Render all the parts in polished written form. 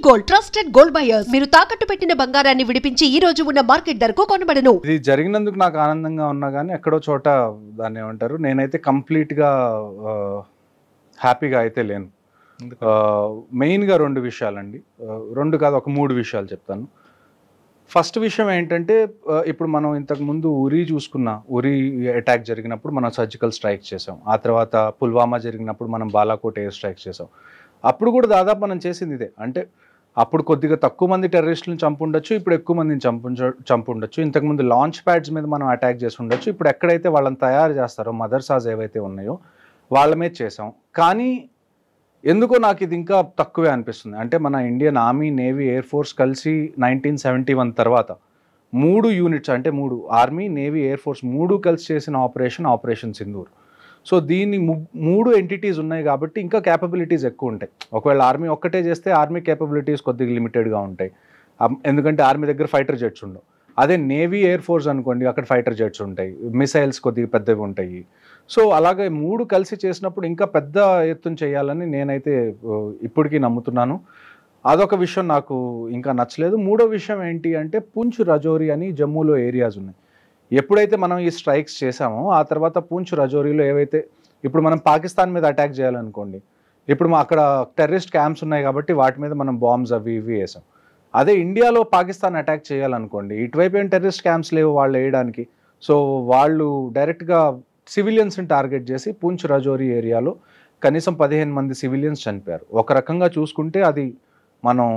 Gold trusted gold buyers మీరు తాకట్టు పెట్టిన బంగారాన్ని విడిపించి ఈ రోజు ఉన్న మార్కెట్ ధరకు కొనబడను. ఇది జరిగినందుకు నాకు ఆనందంగా ఉన్నా కానీ ఎక్కడో చోట దాన్ని ఏమంటారు, నేనైతే కంప్లీట్గా హ్యాపీగా అయితే లేను. మెయిన్గా రెండు విషయాలండి, రెండు కాదు ఒక మూడు విషయాలు చెప్తాను. ఫస్ట్ విషయం ఏంటంటే, ఇప్పుడు మనం ఇంతకుముందు ఉరీ చూసుకున్న, ఉరీ అటాక్ జరిగినప్పుడు మనం సర్జికల్ స్ట్రైక్ చేసాం. ఆ తర్వాత పుల్వామా జరిగినప్పుడు మనం బాలాకోట్ ఎయిర్ స్ట్రైక్ చేసాం. అప్పుడు కూడా దాదాపు మనం చేసింది ఇదే. అంటే అప్పుడు కొద్దిగా తక్కువ మంది టెర్రరిస్టులను చంపుండొచ్చు, ఇప్పుడు ఎక్కువ మందిని చంపుండొచ్చు. ఇంతకుముందు లాంచ్ ప్యాడ్స్ మీద మనం అటాక్ చేసి ఉండొచ్చు. ఇప్పుడు ఎక్కడైతే వాళ్ళని తయారు చేస్తారో మదర్సాస్ ఏవైతే ఉన్నాయో వాళ్ళ మీద చేసాం. కానీ ఎందుకో నాకు ఇది ఇంకా తక్కువే అనిపిస్తుంది. అంటే మన Indian army, navy, air force కలిసి 1971 తర్వాత 3 యూనిట్స్, అంటే 3 ఆర్మీ, నేవీ, ఎయిర్ ఫోర్స్ 3 కలిసి చేసిన ఆపరేషన్ సింధూర్. సో దీన్ని 3 ఎంటిటీస్ ఉన్నాయి కాబట్టి ఇంకా క్యాపబిలిటీస్ ఎక్కువ ఉంటాయి. ఒకవేళ ఆర్మీ ఒక్కటే చేస్తే ఆర్మీ క్యాపబిలిటీస్ కొద్దిగా లిమిటెడ్గా ఉంటాయి, ఎందుకంటే ఆర్మీ దగ్గర ఫైటర్ జెట్స్ ఉండవు. అదే నేవీ, ఎయిర్ ఫోర్స్ అనుకోండి, అక్కడ ఫైటర్ జెట్స్ ఉంటాయి, మిసైల్స్ కొద్దిగా పెద్దవి ఉంటాయి. సో అలాగే 3 కలిసి చేసినప్పుడు ఇంకా పెద్ద ఎత్తున చేయాలని నేనైతే ఇప్పటికీ నమ్ముతున్నాను. అదొక విషయం నాకు ఇంకా నచ్చలేదు. మూడో విషయం ఏంటి అంటే, పూంచ్, రజౌరి అని జమ్మూలో ఏరియాస్ ఉన్నాయి. ఎప్పుడైతే మనం ఈ స్ట్రైక్స్ చేసామో ఆ తర్వాత పూంచ్, రజౌరిలో ఏవైతే ఇప్పుడు మనం పాకిస్తాన్ మీద అటాక్ చేయాలనుకోండి, ఇప్పుడు అక్కడ టెర్రరిస్ట్ క్యాంప్స్ ఉన్నాయి కాబట్టి వాటి మీద మనం బాంబ్స్ అవి ఇవి వేసాం. అదే ఇండియాలో పాకిస్తాన్ అటాక్ చేయాలనుకోండి, ఇటువైపు ఏం టెర్రరిస్ట్ క్యాంప్స్ లేవు వాళ్ళు వేయడానికి. సో వాళ్ళు డైరెక్ట్గా సివిలియన్స్ని టార్గెట్ చేసి పూంచ్, రజౌరి ఏరియాలో కనీసం 15 మంది సివిలియన్స్ చనిపోయారు. ఒక రకంగా చూసుకుంటే అది మనం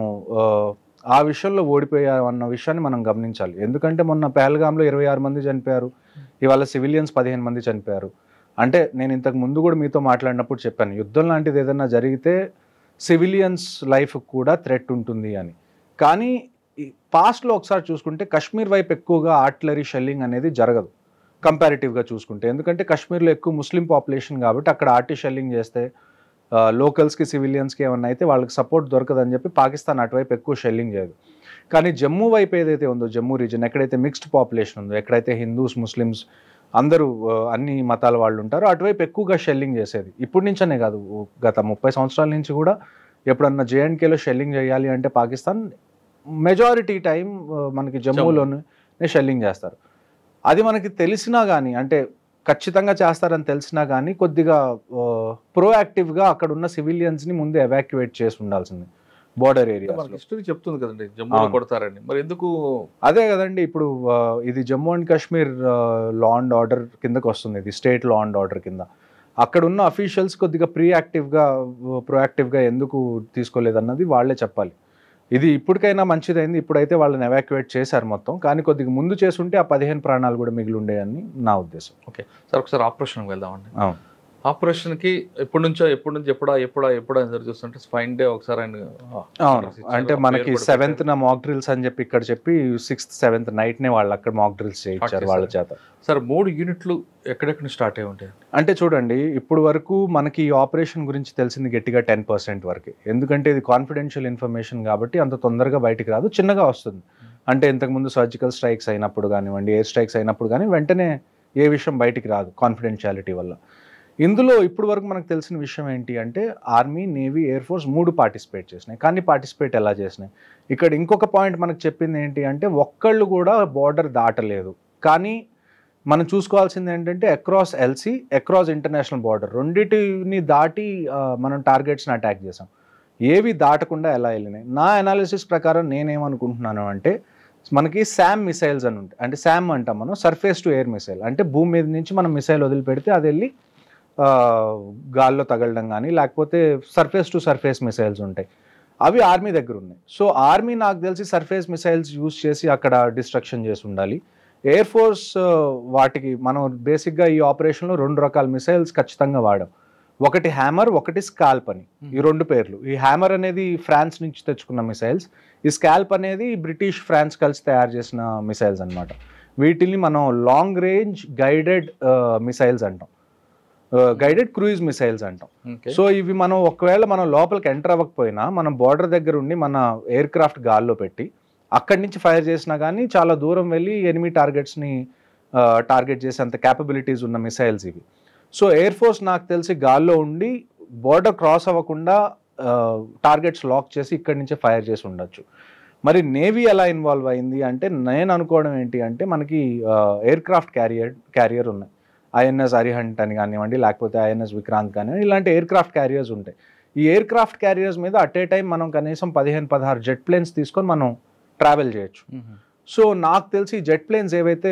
ఆ విషయంలో ఓడిపోయామన్న విషయాన్ని మనం గమనించాలి. ఎందుకంటే మొన్న పహల్గామ్లో 26 మంది చనిపోయారు, ఇవాళ సివిలియన్స్ 15 మంది చనిపోయారు. అంటే నేను ఇంతకు ముందు కూడా మీతో మాట్లాడినప్పుడు చెప్పాను, యుద్ధం లాంటిది ఏదైనా జరిగితే సివిలియన్స్ లైఫ్ కూడా థ్రెట్ ఉంటుంది అని. కానీ పాస్ట్లో ఒకసారి చూసుకుంటే కాశ్మీర్ వైపు ఎక్కువగా ఆర్టిలరీ షెల్లింగ్ అనేది జరగదు కంపారిటివ్గా చూసుకుంటే. ఎందుకంటే కాశ్మీర్లో ఎక్కువ ముస్లిం పాపులేషన్ కాబట్టి అక్కడ ఆర్టీ షెల్లింగ్ చేస్తే లోకల్స్కి, సివిలియన్స్కి ఏమన్నా అయితే వాళ్ళకి సపోర్ట్ దొరకదని చెప్పి పాకిస్తాన్ అటువైపు ఎక్కువ షెల్లింగ్ చేయదు. కానీ జమ్మూ వైపు ఏదైతే ఉందో, జమ్మూ రీజన్ ఎక్కడైతే మిక్స్డ్ పాపులేషన్ ఉందో, ఎక్కడైతే హిందూస్, ముస్లిమ్స్ అందరూ అన్ని మతాల వాళ్ళు ఉంటారో అటువైపు ఎక్కువగా షెల్లింగ్ చేసేది. ఇప్పటి నుంచనే కాదు, గత 30 సంవత్సరాల నుంచి కూడా ఎప్పుడన్నా జేఎండ్కేలో షెల్లింగ్ చేయాలి అంటే పాకిస్తాన్ మెజారిటీ టైం మనకి జమ్మూలోనే షెల్లింగ్ చేస్తారు. అది మనకి తెలిసినా కానీ, అంటే ఖచ్చితంగా చేస్తారని తెలిసినా కానీ కొద్దిగా ప్రోయాక్టివ్గా అక్కడ ఉన్న సివిలియన్స్ని ముందు ఎవాక్యువేట్ చేసి ఉండాల్సింది బోర్డర్ ఏరియా. హిస్టరీ చెప్తుంది కదండి జమ్మూ కొడతారని, మరి ఎందుకు? అదే కదండి, ఇప్పుడు ఇది Jammu and Kashmir law and order కిందకు వస్తుంది, ఇది స్టేట్ లా అండ్ ఆర్డర్ కింద. అక్కడ ఉన్న అఫీషియల్స్ కొద్దిగా ప్రోయాక్టివ్గా ఎందుకు తీసుకోలేదన్నది వాళ్ళే చెప్పాలి. ఇది ఇప్పటికైనా మంచిదైంది, ఇప్పుడైతే వాళ్ళని ఎవాక్యువేట్ చేశారు మొత్తం. కానీ కొద్దిగా ముందు చేసుంటే ఆ 15 ప్రాణాలు కూడా మిగిలి ఉండేయని నా ఉద్దేశం. ఓకే సార్, ఒకసారి ఆపరేషన్కి వెళ్దామండి. ఆపరేషన్కి ఎప్పటి నుంచి ఎప్పుడా ఎదురు చూస్తుంటే ఫైన్ డే ఒకసారి అవును, అంటే మనకి 7th మాక్ డ్రిల్స్ అని చెప్పి ఇక్కడ చెప్పి 6th, 7th నైట్నే వాళ్ళు అక్కడ మాక్ డ్రిల్స్ చేయించారు వాళ్ళ చేత. సార్ 3 యూనిట్లు ఎక్కడెక్కడ స్టార్ట్ అయి ఉంటాయి? అంటే చూడండి, ఇప్పుడు వరకు మనకి ఈ ఆపరేషన్ గురించి తెలిసింది గట్టిగా 10% వరకే. ఎందుకంటే ఇది కాన్ఫిడెన్షియల్ ఇన్ఫర్మేషన్ కాబట్టి అంత తొందరగా బయటికి రాదు, చిన్నగా వస్తుంది. అంటే ఇంతకుముందు సర్జికల్ స్ట్రైక్స్ అయినప్పుడు కానివ్వండి, ఎయిర్ స్ట్రైక్స్ అయినప్పుడు కానీ వెంటనే ఏ విషయం బయటికి రాదు కాన్ఫిడెన్షియాలిటీ వల్ల. ఇందులో ఇప్పుడు వరకు మనకు తెలిసిన విషయం ఏంటి అంటే, army, navy, air force 3 participate చేసినాయి. కానీ పార్టిసిపేట్ ఎలా చేసినాయి? ఇక్కడ ఇంకొక పాయింట్ మనకు చెప్పింది ఏంటి అంటే, ఒక్కళ్ళు కూడా బార్డర్ దాటలేదు. కానీ మనం చూసుకోవాల్సింది ఏంటంటే, across LC, across international border రెండింటిని దాటి మనం టార్గెట్స్ని అటాక్ చేసాం. ఏవి దాటకుండా ఎలా వెళ్ళినాయి? నా అనాలిసిస్ ప్రకారం నేనేమనుకుంటున్నాను అంటే, మనకి శామ్ మిసైల్స్ అని ఉంటాయి. అంటే శామ్ అంటాం మనం, సర్ఫేస్ టు ఎయిర్ మిసైల్. అంటే భూమి మీద నుంచి మనం మిసైల్ వదిలిపెడితే అది వెళ్ళి గాల్లో తగలడం కానీ, లేకపోతే సర్ఫేస్ టు సర్ఫేస్ మిసైల్స్ ఉంటాయి, అవి ఆర్మీ దగ్గర ఉన్నాయి. సో ఆర్మీ నాకు తెలిసి సర్ఫేస్ మిసైల్స్ యూజ్ చేసి అక్కడ డిస్ట్రక్షన్ చేసి ఉండాలి. ఎయిర్ ఫోర్స్ వాటికి మనం బేసిక్గా ఈ ఆపరేషన్లో 2 రకాల మిసైల్స్ ఖచ్చితంగా వాడాం. ఒకటి హ్యామర్, ఒకటి స్కాల్ప్ అని, ఈ 2 పేర్లు. ఈ హ్యామర్ అనేది ఫ్రాన్స్ నుంచి తెచ్చుకున్న మిసైల్స్, ఈ స్కాల్ప్ అనేది బ్రిటిష్, ఫ్రాన్స్ కలిసి తయారు చేసిన మిసైల్స్ అనమాట. వీటిని మనం లాంగ్ రేంజ్ గైడెడ్ మిసైల్స్ అంటాం, గైడెడ్ క్రూయిజ్ మిసైల్స్ అంటాం. సో ఇవి మనం ఒకవేళ మనం లోపలికి ఎంటర్ అవ్వకపోయినా మనం బార్డర్ దగ్గర ఉండి మన ఎయిర్ క్రాఫ్ట్ గాల్లో పెట్టి అక్కడి నుంచి ఫైర్ చేసినా కానీ చాలా దూరం వెళ్ళి ఎనిమీ టార్గెట్స్ని టార్గెట్ చేసేంత క్యాపబిలిటీస్ ఉన్న మిసైల్స్ ఇవి. సో ఎయిర్ ఫోర్స్ నాకు తెలిసి గాల్లో ఉండి బార్డర్ క్రాస్ అవ్వకుండా టార్గెట్స్ లాక్ చేసి ఇక్కడి నుంచే ఫైర్ చేసి ఉండొచ్చు. మరి నేవీ ఎలా ఇన్వాల్వ్ అయింది అంటే నేను అనుకోవడం ఏంటి అంటే మనకి ఎయిర్ క్రాఫ్ట్ క్యారియర్ ఉన్నాయి. ఐఎన్ఎస్ అరిహంట్ అని కానివ్వండి, లేకపోతే ఐఎన్ఎస్ విక్రాంత్ కానివ్వండి, ఇలాంటి ఎయిర్ క్రాఫ్ట్ క్యారియర్స్ ఉంటాయి. ఈ ఎయిర్ క్రాఫ్ట్ క్యారియర్స్ మీద అట్ ఏ టైం మనం కనీసం 15-16 జెట్ ప్లేన్స్ తీసుకొని మనం ట్రావెల్ చేయొచ్చు. సో నాకు తెలిసి జెట్ ప్లేన్స్ ఏవైతే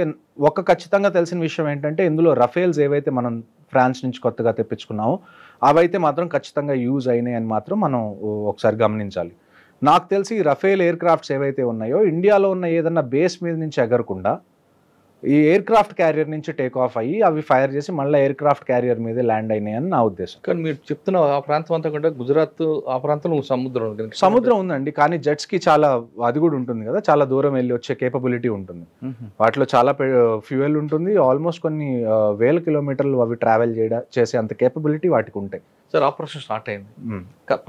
ఖచ్చితంగా తెలిసిన విషయం ఏంటంటే ఇందులో రఫేల్స్ ఏవైతే మనం ఫ్రాన్స్ నుంచి కొత్తగా తెప్పించుకున్నామో అవైతే మాత్రం ఖచ్చితంగా యూజ్ అయినాయి అని మాత్రం మనం ఒకసారి గమనించాలి. నాకు తెలిసి రఫేల్ ఎయిర్ క్రాఫ్ట్స్ ఏవైతే ఉన్నాయో ఇండియాలో ఉన్న ఏదన్నా బేస్ మీద నుంచి ఎగరకుండా ఈ ఎయిర్ క్రాఫ్ట్ క్యారియర్ నుంచి టేక్ ఆఫ్ అయ్యి అవి ఫైర్ చేసి మళ్ళీ ఎయిర్ క్రాఫ్ట్ క్యారియర్ మీద ల్యాండ్ అయినాయని నా ఉద్దేశం. కానీ మీరు చెప్తున్న ఆ ప్రాంతం అంతా కంటే గుజరాత్ ఆ ప్రాంతంలో సముద్రం ఉందండి, కానీ జెట్స్ కి చాలా అది కూడా ఉంటుంది కదా, చాలా దూరం వెళ్ళి వచ్చే కేపబిలిటీ ఉంటుంది. వాటిలో చాలా ఫ్యూయల్ ఉంటుంది. ఆల్మోస్ట్ కొన్ని వేల కిలోమీటర్లు అవి ట్రావెల్ చేసే అంత కేపబిలిటీ వాటికి ఉంటాయి. సార్ ఆపరేషన్ స్టార్ట్ అయింది,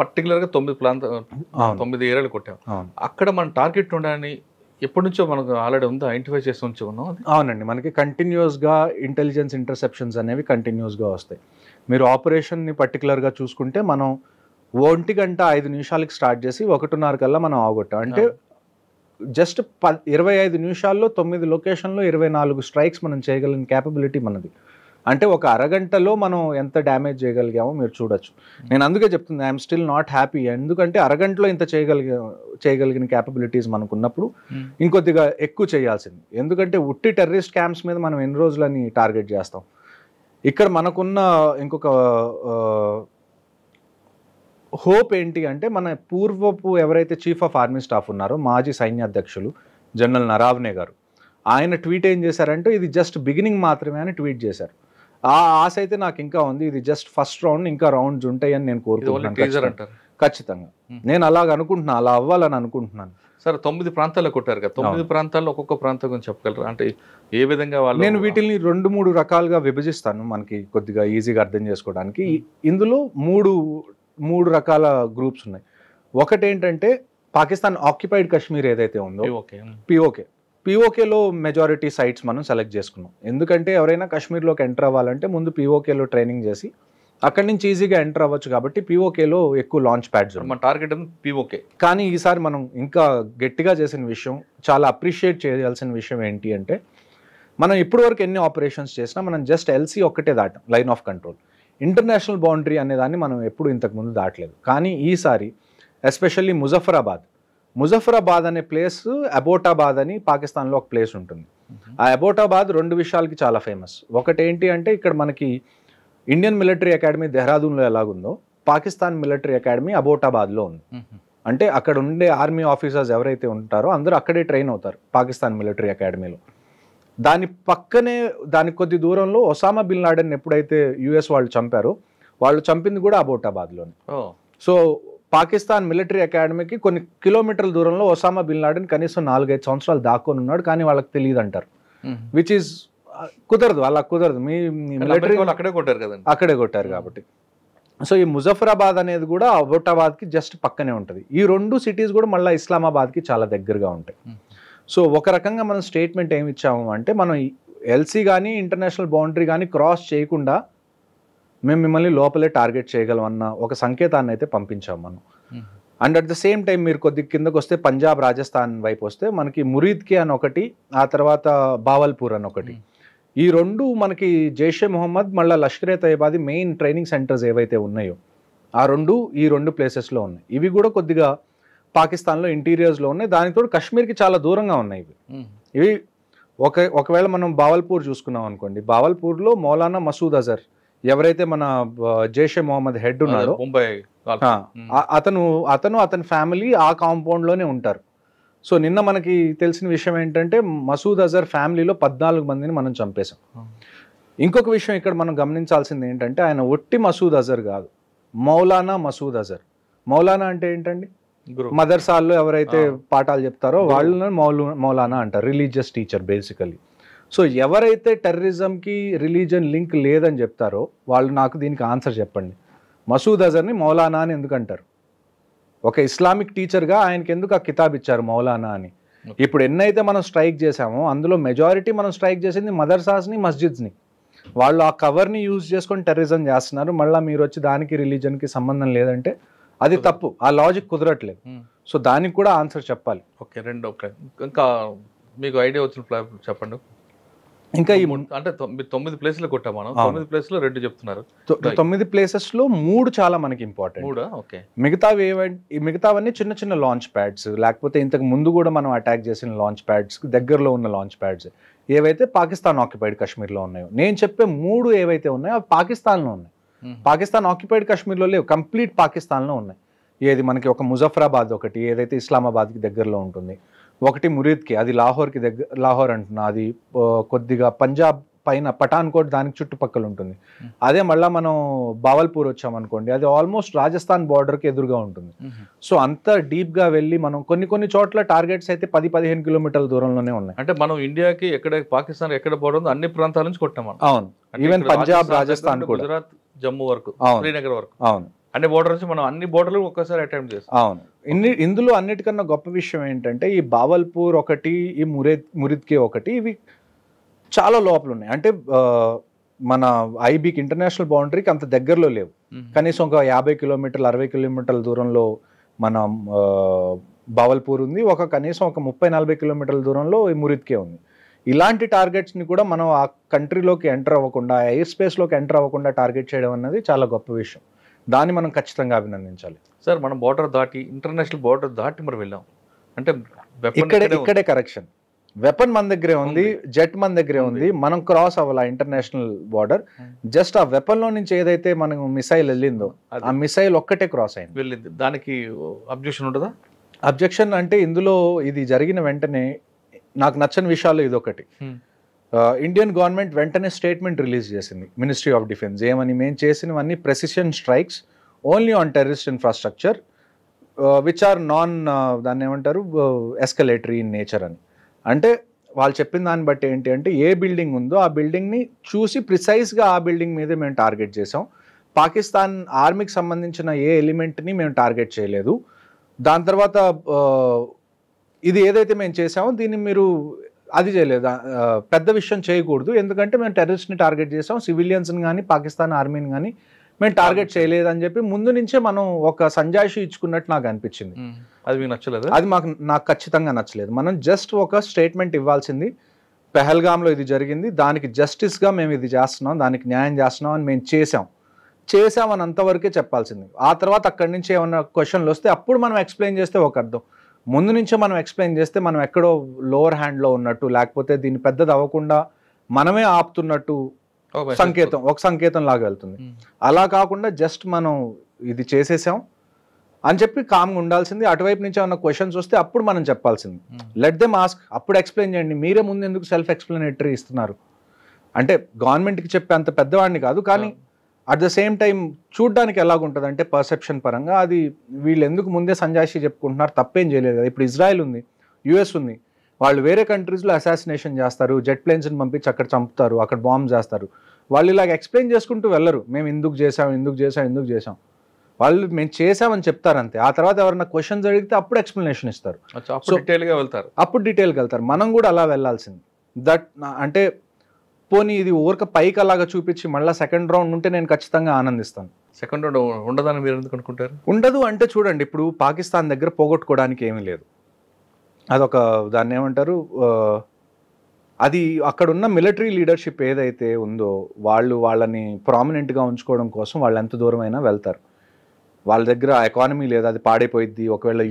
పర్టికులర్ గా 9 ఏరియాలు కొట్టాం. అక్కడ మన టార్గెట్ ఉండని ఎప్పటి నుంచో మనకు ఆల్రెడీ ఉందా, ఐడెంటిఫై చేసి ఉంచి ఉన్నాం? అవునండి, మనకి కంటిన్యూస్గా ఇంటెలిజెన్స్ ఇంటర్సెప్షన్స్ అనేవి కంటిన్యూస్గా వస్తాయి. మీరు ఆపరేషన్ని పర్టికులర్గా చూసుకుంటే మనం 1 గంట 5 నిమిషాలకి స్టార్ట్ చేసి 1:30 కల్లా మనం అవగొట్టాం. అంటే జస్ట్ 25 నిమిషాల్లో 9 లొకేషన్లో 24 స్ట్రైక్స్ మనం చేయగలిగిన క్యాపబిలిటీ మనది. అంటే ఒక అరగంటలో మనం ఎంత డ్యామేజ్ చేయగలిగామో మీరు చూడొచ్చు. నేను అందుకే చెప్తుంది ఐఎమ్ స్టిల్ నాట్ హ్యాపీ. ఎందుకంటే అరగంటలో ఇంత చేయగలిగిన క్యాపబిలిటీస్ మనకు ఉన్నప్పుడు ఇంకొద్దిగా ఎక్కువ చేయాల్సింది. ఎందుకంటే ఉట్టి టెర్రరిస్ట్ క్యాంప్స్ మీద మనం ఎన్ని రోజులని టార్గెట్ చేస్తాం. ఇక్కడ మనకున్న ఇంకొక హోప్ ఏంటి అంటే మన పూర్వపు ఎవరైతే చీఫ్ ఆఫ్ ఆర్మీ స్టాఫ్ ఉన్నారో మాజీ సైన్యాధ్యక్షులు జనరల్ నరావనే గారు, ఆయన ట్వీట్ ఏం చేశారంటే ఇది జస్ట్ బిగినింగ్ మాత్రమే అని ట్వీట్ చేశారు. ఆ ఆశ అయితే నాకు ఇంకా ఉంది. ఇది జస్ట్ ఫస్ట్ రౌండ్, ఇంకా రౌండ్స్ ఉంటాయని నేను కోరుకుంటున్నాను. ఖచ్చితంగా నేను అలాగ అనుకుంటున్నాను, అలా అవ్వాలని అనుకుంటున్నాను. సార్ 9 ప్రాంతాల్లో కొట్టారు కదా, 9 ప్రాంతాల్లో ఒక్కొక్క ప్రాంతం గురించి చెప్పగలరా? అంటే ఏ విధంగా వాళ్ళు? నేను వీటిని 2-3 రకాలుగా విభజిస్తాను మనకి కొద్దిగా ఈజీగా అర్థం చేసుకోవడానికి. ఇందులో మూడు రకాల గ్రూప్స్ ఉన్నాయి. ఒకటి ఏంటంటే పాకిస్తాన్ ఆక్యుపైడ్ కాశ్మీర్ ఏదైతే ఉందో పిఓకేలో మెజారిటీ సైట్స్ మనం సెలెక్ట్ చేసుకున్నాం. ఎందుకంటే ఎవరైనా కాశ్మీర్లోకి ఎంటర్ అవ్వాలంటే ముందు పిఓకేలో ట్రైనింగ్ చేసి అక్కడి నుంచి ఈజీగా ఎంటర్ అవ్వచ్చు. కాబట్టి పిఓకేలో ఎక్కువ లాంచ్ ప్యాడ్స్ మన టార్గెట్ పిఓకే. కానీ ఈసారి మనం ఇంకా గట్టిగా చేసిన విషయం, చాలా అప్రిషియేట్ చేయాల్సిన విషయం ఏంటి అంటే మనం ఇప్పటివరకు ఎన్ని ఆపరేషన్స్ చేసినా మనం జస్ట్ ఎల్సీ ఒక్కటే దాటాం, line of control. International boundary అనేదాన్ని మనం ఎప్పుడు ఇంతకుముందు దాటలేదు. కానీ ఈసారి ఎస్పెషల్లీ ముజఫరాబాద్ అనే ప్లేస్, అబోటాబాద్ అని పాకిస్తాన్లో ఒక ప్లేస్ ఉంటుంది. ఆ అబోటాబాద్ 2 విషయాలకి చాలా ఫేమస్. ఒకటి ఏంటి అంటే ఇక్కడ మనకి ఇండియన్ మిలిటరీ అకాడమీ దెహ్రాదూన్లో ఎలాగుందో పాకిస్తాన్ మిలిటరీ అకాడమీ అబోటాబాద్లో ఉంది. అంటే అక్కడ ఉండే ఆర్మీ ఆఫీసర్స్ ఎవరైతే ఉంటారో అందరూ అక్కడే ట్రైన్ అవుతారు పాకిస్తాన్ మిలిటరీ అకాడమీలో. దానికి కొద్ది దూరంలో ఒసామా బిన్ లాడెన్ ఎప్పుడైతే యుఎస్ వాళ్ళు చంపారో వాళ్ళు చంపింది కూడా అబోటాబాద్లోనే. సో పాకిస్తాన్ మిలిటరీ అకాడమీకి కొన్ని కిలోమీటర్ల దూరంలో ఒసామా బిన్ లాడెన్ కనీసం 4-5 సంవత్సరాలు దాక్కొని ఉన్నాడు, కానీ వాళ్ళకి తెలియదు అంటారు. విచ్ ఈజ్ కుదరదు, అలా కుదరదు. మీ మిలిటరీ అక్కడే కొట్టారు కాబట్టి. సో ఈ ముజఫరాబాద్ అనేది కూడా అబోటాబాద్కి జస్ట్ పక్కనే ఉంటుంది. ఈ 2 సిటీస్ కూడా మళ్ళీ ఇస్లామాబాద్కి చాలా దగ్గరగా ఉంటాయి. సో ఒక రకంగా మనం స్టేట్మెంట్ ఏమి ఇచ్చాము అంటే మనం ఎల్సీ కానీ ఇంటర్నేషనల్ బౌండరీ కానీ క్రాస్ చేయకుండా మేము మిమ్మల్ని లోపలే టార్గెట్ చేయగలమన్న ఒక సంకేతాన్ని అయితే పంపించాము మనం. And at the same time మీరు కొద్ది కిందకు వస్తే పంజాబ్ రాజస్థాన్ వైపు వస్తే మనకి మురీద్కి అని ఒకటి, ఆ తర్వాత బావల్పూర్ అని ఒకటి. ఈ 2 మనకి జైషే మొహమ్మద్ మళ్ళీ లష్కరే తయ్యబాది మెయిన్ ట్రైనింగ్ సెంటర్స్ ఏవైతే ఉన్నాయో ఆ ఈ 2 ప్లేసెస్లో ఉన్నాయి. ఇవి కూడా కొద్దిగా పాకిస్తాన్లో ఇంటీరియర్స్లో ఉన్నాయి. దానితో కాశ్మీర్కి చాలా దూరంగా ఉన్నాయి ఇవి. ఒకవేళ మనం బావల్పూర్ చూసుకున్నాం అనుకోండి, బావల్పూర్లో మౌలానా మసూద్ అజర్ ఎవరైతే మన జైషే మొహమ్మద్ హెడ్ ఉన్నాడో అతని ఫ్యామిలీ ఆ కాంపౌండ్లోనే ఉంటారు. సో నిన్న మనకి తెలిసిన విషయం ఏంటంటే మసూద్ అజర్ ఫ్యామిలీలో 14 మందిని మనం చంపేశాం. ఇంకొక విషయం ఇక్కడ మనం గమనించాల్సింది ఏంటంటే ఆయన ఒట్టి మసూద్ అజర్ కాదు, మౌలానా మసూద్ అజర్. మౌలానా అంటే ఏంటండి? మదర్సాల్లో ఎవరైతే పాఠాలు చెప్తారో వాళ్ళని మౌలానా అంటారు, రిలీజియస్ టీచర్ బేసికలీ. సో ఎవరైతే టెర్రరిజంకి రిలీజన్ లింక్ లేదని చెప్తారో వాళ్ళు నాకు దీనికి ఆన్సర్ చెప్పండి. మసూద్ అజర్ని మౌలానా అని ఎందుకు అంటారు? ఒక ఇస్లామిక్ టీచర్గా ఆయనకి ఎందుకు ఆ కితాబ్ ఇచ్చారు మౌలానా అని? ఇప్పుడు ఎన్నైతే మనం స్ట్రైక్ చేసామో అందులో మెజారిటీ మనం స్ట్రైక్ చేసింది మదర్సాస్ని, మస్జిద్స్ని. వాళ్ళు ఆ కవర్ని యూజ్ చేసుకొని టెర్రరిజం చేస్తున్నారు. మళ్ళీ మీరు వచ్చి దానికి రిలీజన్కి సంబంధం లేదంటే అది తప్పు, ఆ లాజిక్ కుదరట్లేదు. సో దానికి కూడా ఆన్సర్ చెప్పాలి. ఓకే, రెండో ఇంకా మీకు ఐడియా వచ్చిన చెప్పండి. ఇంకా ఈ అంటే మీరు 9 ప్లేస్లు కొట్టాం మనం, 9 ప్లేస్లో 2 చెప్తున్నారు. 9 ప్లేసెస్లో 3 చాలా మనకి ఇంపార్టెంట్. ఓకే, మిగతావన్నీ చిన్న చిన్న లాంచ్ ప్యాడ్స్, లేకపోతే ఇంతకు ముందు కూడా మనం అటాక్ చేసిన లాంచ్ ప్యాడ్స్, దగ్గరలో ఉన్న లాంచ్ ప్యాడ్స్ ఏవైతే పాకిస్తాన్ ఆక్యుపైడ్ కాశ్మీర్లో ఉన్నాయో. నేను చెప్పే 3 ఏవైతే ఉన్నాయో అవి పాకిస్తాన్లో ఉన్నాయి. పాకిస్తాన్ ఆక్యుపైడ్ కాశ్మీర్లో లేవు, కంప్లీట్ పాకిస్తాన్లో ఉన్నాయి. ఏది మనకి ఒక ముజఫరాబాద్ ఒకటి, ఏదైతే ఇస్లామాబాద్కి దగ్గరలో ఉంటుంది, ఒకటి మురీద్కి, అది లాహోర్కి దగ్గర, లాహోర్ అంటున్నా, అది కొద్దిగా పంజాబ్ పైన పఠాన్కోట్ దానికి చుట్టుపక్కల ఉంటుంది. అదే మళ్ళీ మనం బావల్పూర్ వచ్చామనుకోండి, అది ఆల్మోస్ట్ రాజస్థాన్ బార్డర్కి ఎదురుగా ఉంటుంది. సో అంత డీప్గా వెళ్ళి మనం కొన్ని చోట్ల టార్గెట్స్ అయితే 10-15 కిలోమీటర్ల దూరంలోనే ఉన్నాయి. అంటే మనం ఇండియాకి ఎక్కడ, పాకిస్తాన్ ఎక్కడ బోర్డర్ ఉందో అన్ని ప్రాంతాల నుంచి కొట్టాం మనం. అవును, ఈవెన్ పంజాబ్, రాజస్థాన్, గుజరాత్, జమ్మూ వరకు, శ్రీనగర్ వరకు, అవును, అన్ని బోర్డర్ నుంచి మనం అన్ని బోర్డర్లు ఒక్కసారి అటెంప్ట్ చేస్తాం. అవును. ఇందులో అన్నిటికన్నా గొప్ప విషయం ఏంటంటే ఈ బావల్పూర్ ఒకటి, ఈ మురిద్కి ఒకటి, ఇవి చాలా లోపల ఉన్నాయి. అంటే మన ఐబీకి, ఇంటర్నేషనల్ బౌండరీకి అంత దగ్గరలో లేవు. కనీసం ఒక 50 కిలోమీటర్లు 60 కిలోమీటర్ల దూరంలో మన బావల్పూర్ ఉంది, కనీసం ఒక 30-40 కిలోమీటర్ల దూరంలో ఈ మురిద్కే ఉంది. ఇలాంటి టార్గెట్స్ని కూడా మనం ఆ కంట్రీలోకి ఎంటర్ అవ్వకుండా, ఎయిర్ స్పేస్లోకి ఎంటర్ అవ్వకుండా టార్గెట్ చేయడం అన్నది చాలా గొప్ప విషయం. దాన్ని మనం ఖచ్చితంగా అభినందించాలి. సార్, మనం బార్డర్ దాటి, ఇంటర్నేషనల్ బార్డర్ దాటి మరి వెళ్ళాం అంటే ఇక్కడే కరెక్షన్. వెపన్ మన దగ్గరే ఉంది, జెట్ మన దగ్గరే ఉంది, మనం క్రాస్ అవ్వాలి ఇంటర్నేషనల్ బార్డర్. జస్ట్ ఆ వెపన్ లో నుంచి ఏదైతే మనకు మిసైల్ వెళ్ళిందో ఆ మిసైల్ ఒక్కటే క్రాస్ అయింది, వెళ్ళింది. దానికి అబ్జెక్షన్ ఉంటుందా? అబ్జెక్షన్ అంటే ఇందులో ఇది జరిగిన వెంటనే నాకు నచ్చని విషయాలు ఇదొకటి. ఇండియన్ గవర్నమెంట్ వెంటనే స్టేట్మెంట్ రిలీజ్ చేసింది, మినిస్ట్రీ ఆఫ్ డిఫెన్స్, ఏమని, మేము చేసినవన్నీ precision strikes only on terrorist infrastructure which are non, దాన్ని ఏమంటారు, ఎస్కలేటరీ ఇన్ నేచర్ అని. అంటే వాళ్ళు చెప్పిన దాన్ని బట్టి ఏంటి అంటే, ఏ బిల్డింగ్ ఉందో ఆ బిల్డింగ్ని చూసి ప్రిసైజ్గా ఆ బిల్డింగ్ మీదే మేము టార్గెట్ చేసాం. పాకిస్తాన్ ఆర్మీకి సంబంధించిన ఏ ఎలిమెంట్ని మేము టార్గెట్ చేయలేదు. దాని తర్వాత ఇది ఏదైతే మేము చేసామో దీన్ని మీరు అది చేయలేదు, పెద్ద విషయం చేయకూడదు, ఎందుకంటే మేము టెర్రరిస్ట్ని టార్గెట్ చేసాం, సివిలియన్స్ని కానీ పాకిస్తాన్ ఆర్మీని కానీ మేము టార్గెట్ చేయలేదు అని చెప్పి ముందు నుంచే మనం ఒక సంజాయిషి ఇచ్చుకున్నట్టు నాకు అనిపించింది. అది మీకు నచ్చలేదు? అది నాకు ఖచ్చితంగా నచ్చలేదు. మనం జస్ట్ ఒక స్టేట్మెంట్ ఇవ్వాల్సింది, పెహల్గామ్లో ఇది జరిగింది, దానికి జస్టిస్గా మేము ఇది చేస్తున్నాం, దానికి న్యాయం చేస్తున్నాం అని మేము చేసామని అంతవరకే చెప్పాల్సింది. ఆ తర్వాత అక్కడి నుంచి ఏమన్నా క్వశ్చన్లు వస్తే అప్పుడు మనం ఎక్స్ప్లెయిన్ చేస్తే ఒక అర్థం. ముందు నుంచే మనం ఎక్స్ప్లెయిన్ చేస్తే మనం ఎక్కడో లోవర్ హ్యాండ్లో ఉన్నట్టు, లేకపోతే దీన్ని పెద్దది అవ్వకుండా మనమే ఆపుతున్నట్టు ఒక సంకేతం లాగా వెళ్తుంది. అలా కాకుండా జస్ట్ మనం ఇది చేసేసాం అని చెప్పి కామ్గా ఉండాల్సింది. అటువైపు నుంచి ఏమన్నా క్వశ్చన్స్ వస్తే అప్పుడు మనం చెప్పాల్సింది. లెట్ దెమ్ ఆస్క్, అప్పుడు ఎక్స్ప్లెయిన్ చేయండి. మీరే ముందు ఎందుకు సెల్ఫ్ ఎక్స్ప్లెనేటరీ ఇస్తున్నారు? అంటే గవర్నమెంట్కి చెప్పే అంత పెద్దవాడిని కాదు, కానీ అట్ ద సేమ్ టైం చూడ్డానికి ఎలాగుంటుంది అంటే పర్సెప్షన్ పరంగా అది వీళ్ళు ఎందుకు ముందే సంజాయిషి చెప్పుకుంటున్నారు, తప్పేం చేయలేదు కదా. ఇప్పుడు ఇజ్రాయెల్ ఉంది, యుఎస్ ఉంది, వాళ్ళు వేరే కంట్రీస్లో అసాసినేషన్ చేస్తారు, జెట్ ప్లేన్స్ని పంపించి అక్కడ చంపుతారు, అక్కడ బాంబ్ చేస్తారు. వాళ్ళు ఇలాగ ఎక్స్ప్లెయిన్ చేసుకుంటూ వెళ్ళరు, మేము ఎందుకు చేసాం. వాళ్ళు మేము చేసామని చెప్తారు అంతే. ఆ తర్వాత ఎవరైనా క్వశ్చన్స్ అడిగితే అప్పుడు ఎక్స్ప్లెనేషన్ ఇస్తారు, అప్పుడు డీటెయిల్గా వెళ్తారు. మనం కూడా అలా వెళ్ళాల్సింది. అంటే పోనీ ఇది ఊరక పైకి అలాగా చూపించి మళ్ళీ సెకండ్ రౌండ్ ఉంటే నేను ఖచ్చితంగా ఆనందిస్తాను. సెకండ్ రౌండ్ ఉండదని మీరు ఎందుకు అనుకుంటారు? ఉండదు అంటే చూడండి, ఇప్పుడు పాకిస్తాన్ దగ్గర పోగొట్టుకోవడానికి ఏమీ లేదు. అదొక దాన్ని ఏమంటారు, అది అక్కడ ఉన్న మిలిటరీ లీడర్షిప్ ఏదైతే ఉందో వాళ్ళని ప్రామినెంట్గా ఉంచుకోవడం కోసం వాళ్ళు ఎంత దూరమైనా వెళ్తారు. వాళ్ళ దగ్గర ఎకానమీ లేదు, అది పాడైపోయిద్ది ఒకవేళ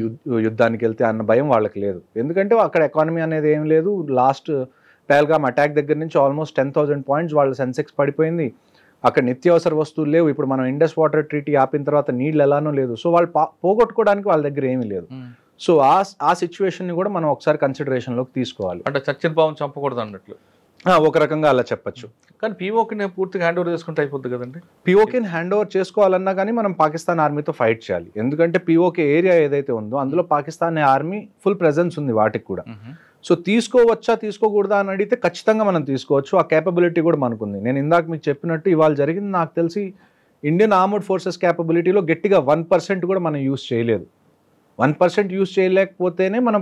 యుద్ధానికి వెళ్తే అన్న భయం వాళ్ళకి లేదు. ఎందుకంటే అక్కడ ఎకానమీ అనేది ఏం లేదు. లాస్ట్ పెహల్గామ్ అటాక్ దగ్గర నుంచి ఆల్మోస్ట్ 10,000 పాయింట్స్ వాళ్ళ సెన్సెక్స్ పడిపోయింది. అక్కడ నిత్యావసర వస్తువులు లేవు. ఇప్పుడు మనం ఇండస్ వాటర్ ట్రీటీ ఆపిన తర్వాత నీళ్ళు ఎలానో లేదు. సో వాళ్ళు పోగొట్టుకోవడానికి వాళ్ళ దగ్గర ఏమీ లేదు. సో ఆ సిచ్యువేషన్ని కూడా మనం ఒకసారి కన్సిడరేషన్లోకి తీసుకోవాలి. అంటే చచ్చిన పావం చంపకూడదు అన్నట్లు ఒక రకంగా అలా చెప్పచ్చు. కానీ పీఓకేని పూర్తిగా హ్యాండ్ ఓవర్ చేసుకుంటే అయిపోద్ది కదండి. పీఓకేని హ్యాండ్ ఓవర్ చేసుకోవాలన్నా కానీ మనం పాకిస్తాన్ ఆర్మీతో ఫైట్ చేయాలి. ఎందుకంటే పీఓకే ఏరియా ఏదైతే ఉందో అందులో పాకిస్తాన్ ఆర్మీ ఫుల్ ప్రెజెన్స్ ఉంది వాటికి కూడా. సో తీసుకోవచ్చా తీసుకోకూడదా అని అడిగితే ఖచ్చితంగా మనం తీసుకోవచ్చు. ఆ కేపబిలిటీ కూడా మనకుంది. నేను ఇందాక మీకు చెప్పినట్టు ఇవాళ జరిగింది నాకు తెలిసి ఇండియన్ ఆర్మర్డ్ ఫోర్సెస్ కేపబిలిటీలో గట్టిగా 1% కూడా మనం యూస్ చేయలేదు. 1% యూస్ చేయలేకపోతేనే మనం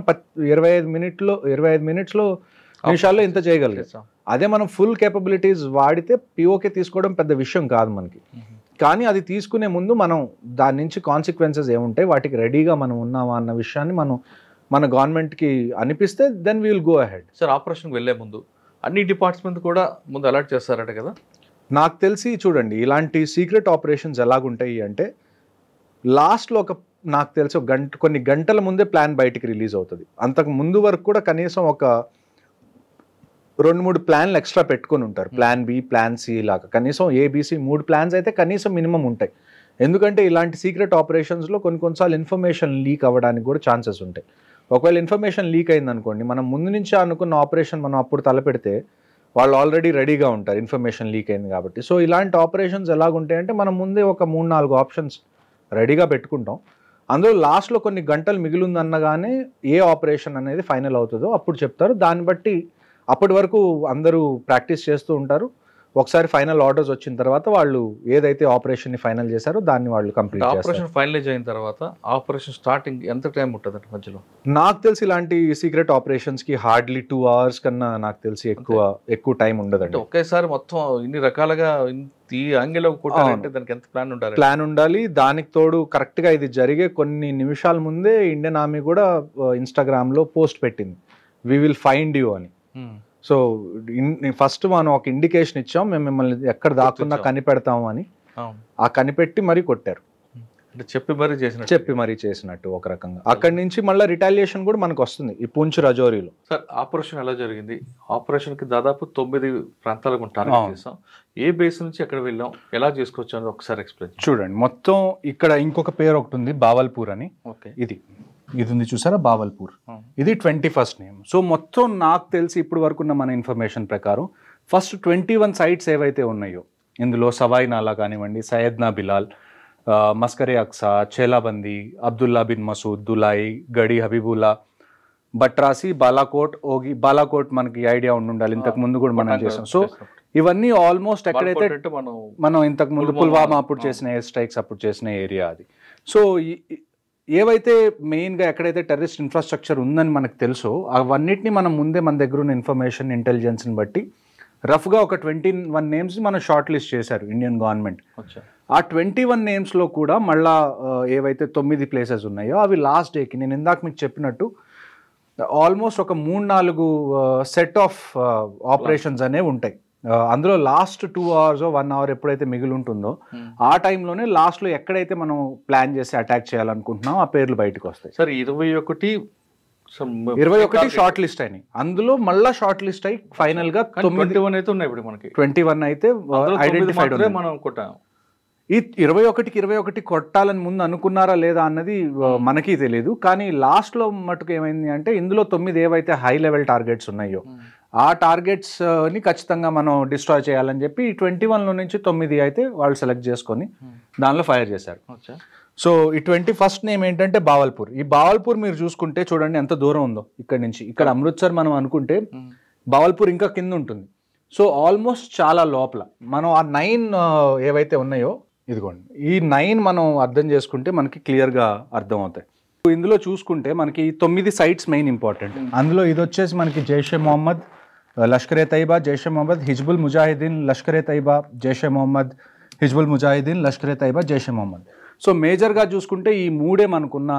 25 నిమిషాల్లో ఇంత చేయగలిగాం. అదే మనం ఫుల్ కేపబిలిటీస్ వాడితే పీఓకే తీసుకోవడం పెద్ద విషయం కాదు మనకి. కానీ అది తీసుకునే ముందు మనం దాని నుంచి కాన్సిక్వెన్సెస్ ఏముంటాయి, వాటికి రెడీగా మనం ఉన్నామా అన్న విషయాన్ని మన గవర్నమెంట్కి అనిపిస్తే then we will go ahead. Sir ఆపరేషన్కి వెళ్ళే ముందు అన్ని డిపార్ట్మెంట్ కూడా ముందు అలర్ట్ చేస్తారట కదా? నాకు తెలిసి చూడండి, ఇలాంటి సీక్రెట్ ఆపరేషన్స్ ఎలాగుంటాయి అంటే లాస్ట్లో నాకు తెలిసి కొన్ని గంటల ముందే ప్లాన్ బయటికి రిలీజ్ అవుతుంది. అంతకు ముందు వరకు కూడా కనీసం ఒక 2-3 ప్లాన్లు ఎక్స్ట్రా పెట్టుకొని ఉంటారు. ప్లాన్ బి, ప్లాన్ సి లాగా కనీసం ABC 3 ప్లాన్స్ అయితే కనీసం మినిమం ఉంటాయి. ఎందుకంటే ఇలాంటి సీక్రెట్ ఆపరేషన్స్లో కొన్నిసార్లు ఇన్ఫర్మేషన్ లీక్ అవ్వడానికి కూడా ఛాన్సెస్ ఉంటాయి. ఒకవేళ ఇన్ఫర్మేషన్ లీక్ అయిందనుకోండి, మనం ముందు నుంచి అనుకున్న ఆపరేషన్ మనం అప్పుడు తలపెడితే వాళ్ళు ఆల్రెడీ రెడీగా ఉంటారు, ఇన్ఫర్మేషన్ లీక్ అయింది కాబట్టి. సో ఇలాంటి ఆపరేషన్స్ ఎలాగుంటాయంటే మనం ముందే ఒక 3-4 ఆప్షన్స్ రెడీగా పెట్టుకుంటాం. అందులో లాస్ట్లో కొన్ని గంటలు మిగిలిందన్నగానే ఏ ఆపరేషన్ అనేది ఫైనల్ అవుతుందో అప్పుడు చెప్తారు. దాన్ని బట్టి అప్పటి వరకు అందరూ ప్రాక్టీస్ చేస్తూ ఉంటారు. ఒకసారి ఫైనల్ ఆర్డర్స్ వచ్చిన తర్వాత వాళ్ళు ఏదైతే ఆపరేషన్ని ఫైనల్ చేశారో దాన్ని వాళ్ళు కంప్లీట్ చేస్తారు. ఆపరేషన్ ఫైనలైజ్ అయిన తర్వాత ఆపరేషన్ స్టార్టింగ్ ఎంత టైం ఉంటుంది మధ్యలో? నాకు తెలిసి ఇలాంటి సీక్రెట్ ఆపరేషన్స్కి హార్డ్లీ 2 hours కన్నా నాకు తెలిసి ఎక్కువ టైం ఉండదండి. ఒకేసారి మొత్తం ఇన్ని రకాలుగా ఈ యాంగిల్లో కొట్టాలంటే దానికి ఎంత ప్లాన్ ఉండాలి? దానికి తోడు కరెక్ట్గా ఇది జరిగే కొన్ని నిమిషాల ముందే ఇండియన్ ఆర్మీ కూడా ఇన్స్టాగ్రామ్లో పోస్ట్ పెట్టింది, వి విల్ ఫైండ్ యూ అని. సో ఫస్ట్ మనం ఒక ఇండికేషన్ ఇచ్చాం, మేము మిమ్మల్ని ఎక్కడ దాక్కున్నా కనిపెడతాము అని. ఆ కనిపెట్టి మరీ కొట్టారు, చెప్పి మరీ చేసినట్టు ఒక రకంగా. అక్కడి నుంచి మళ్ళీ రిటాలియేషన్ కూడా మనకు వస్తుంది ఈ పూంచ్ రజౌరీలో. సార్ ఆపరేషన్ ఎలా జరిగింది? ఆపరేషన్ కి దాదాపు 9 ప్రాంతాలకు టార్గెట్ చేసాం. ఏ బేస్ నుంచి ఎక్కడ వెళ్ళాం, ఎలా చేసుకోవచ్చు అని ఒకసారి ఎక్స్ప్లెయిన్ చూడండి. మొత్తం ఇక్కడ ఇంకొక పేరు ఒకటి ఉంది, బావల్పూర్ అని. ఓకే, ఇది ఉంది చూసారా, బావల్పూర్. ఇది 21st నేమ్. సో మొత్తం నాకు తెలిసి ఇప్పుడు వరకు ఉన్న మన ఇన్ఫర్మేషన్ ప్రకారం ఫస్ట్ 21 సైట్స్ ఏవైతే ఉన్నాయో ఇందులో సవాయి నాలా కానివ్వండి, సయ్యద్నా బిలాల్, మస్కరే అక్సా, చేలాబందీ, అబ్దుల్లా బిన్ మసూద్, దులాయి, గడి హబీబుల్లా, బట్రాసి, బాలాకోట్, ఓగి. బాలాకోట్ మనకి ఐడియా ఉండాలి, ఇంతకు ముందు కూడా మనం చేసాం. సో ఇవన్నీ ఆల్మోస్ట్ ఎక్కడైతే మనం ఇంతకు ముందు పుల్వామా అప్పుడు చేసిన ఎయిర్ స్ట్రైక్స్ అప్పుడు చేసిన ఏరియా అది. సో ఏవైతే మెయిన్గా ఎక్కడైతే టెర్రరిస్ట్ ఇన్ఫ్రాస్ట్రక్చర్ ఉందని మనకు తెలుసో అవన్నిటిని మనం ముందే మన దగ్గర ఉన్న ఇన్ఫర్మేషన్ ఇంటెలిజెన్స్ని బట్టి రఫ్గా ఒక 21 నేమ్స్ని మనం షార్ట్ లిస్ట్ చేశారు ఇండియన్ గవర్నమెంట్. ఆ 21 నేమ్స్లో కూడా మళ్ళా ఏవైతే 9 ప్లేసెస్ ఉన్నాయో అవి లాస్ట్ డేకి నేను ఇందాక మీకు చెప్పినట్టు ఆల్మోస్ట్ ఒక 3-4 సెట్ ఆఫ్ ఆపరేషన్స్ అనేవి ఉంటాయి. అందులో లాస్ట్ 2 hours 1 hour ఎప్పుడైతే మిగిలి ఉంటుందో ఆ టైంలోనే లాస్ట్లో ఎక్కడైతే మనం ప్లాన్ చేసి అటాక్ చేయాలనుకుంటున్నాం ఆ పేర్లు బయటకు వస్తాయి. సార్ 21 షార్ట్ లిస్ట్ అయినాయి. అందులో మళ్ళీ షార్ట్ లిస్ట్ అయ్యి ఫైనల్ గా 21 అయితే ఉన్నాయి. ఇప్పుడు మనకి 21 అయితే ఐడెంటిఫైడ్ మనం కొట్టాం. ఈ 21 కొట్టాలని ముందు అనుకున్నారా లేదా అన్నది మనకి తెలియదు. కానీ లాస్ట్ లో మటుకు ఏమైంది అంటే ఇందులో 9 ఏవైతే హై లెవెల్ టార్గెట్స్ ఉన్నాయో ఆ టార్గెట్స్ ని ఖచ్చితంగా మనం డిస్ట్రాయ్ చేయాలని చెప్పి 21లో నుంచి 9 అయితే వాళ్ళు సెలెక్ట్ చేసుకొని దానిలో ఫైర్ చేశారు. సో ఈ 21st నేమ్ ఏంటంటే బావల్పూర్. ఈ బావల్పూర్ మీరు చూసుకుంటే చూడండి ఎంత దూరం ఉందో ఇక్కడ నుంచి. ఇక్కడ అమృత్సర్ మనం అనుకుంటే బావల్పూర్ ఇంకా కింద ఉంటుంది. సో ఆల్మోస్ట్ చాలా లోపల మనం ఆ 9 ఏవైతే ఉన్నాయో ఇదిగోండి ఈ 9 మనం అర్థం చేసుకుంటే మనకి క్లియర్గా అర్థం అవుతాయి. ఇందులో చూసుకుంటే మనకి 9 సైట్స్ మెయిన్ ఇంపార్టెంట్. అందులో ఇది వచ్చేసి మనకి జైషే మొహమ్మద్, లష్కరే తైబా, జైషే మొహమ్మద్, హిజ్బుల్ ముజాహిదీన్, లష్కరే తైబా, జైషే మొహమ్మద్, హిజ్బుల్ ముజాహిదీన్, లష్కరే తైబా, జైషే మొహమ్మద్. సో మేజర్గా చూసుకుంటే ఈ 3 మనకున్న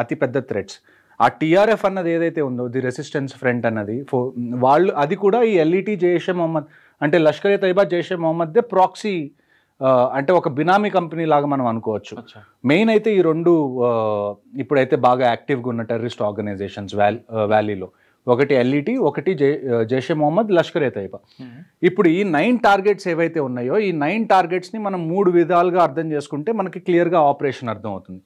అతిపెద్ద థ్రెట్స్. ఆ TRF అన్నది ఏదైతే ఉందో ది రెసిస్టెన్స్ ఫ్రంట్ అన్నది వాళ్ళు అది కూడా ఈ LET జైషే మొహమ్మద్ అంటే లష్కరే తైబా జైషే మొహమ్మద్దే ప్రాక్సీ అంటే ఒక బినామీ కంపెనీ లాగా మనం అనుకోవచ్చు. మెయిన్ అయితే ఈ 2 ఇప్పుడైతే బాగా యాక్టివ్గా ఉన్న టెర్రరిస్ట్ ఆర్గనైజేషన్స్ వ్యాలీలో ఒకటి LET, ఒకటి జైషే మొహమ్మద్, లష్కరే తైబా. ఇప్పుడు ఈ 9 టార్గెట్స్ ఏవైతే ఉన్నాయో ఈ 9 టార్గెట్స్ని మనం 3 విధాలుగా అర్థం చేసుకుంటే మనకి క్లియర్గా ఆపరేషన్ అర్థం అవుతుంది.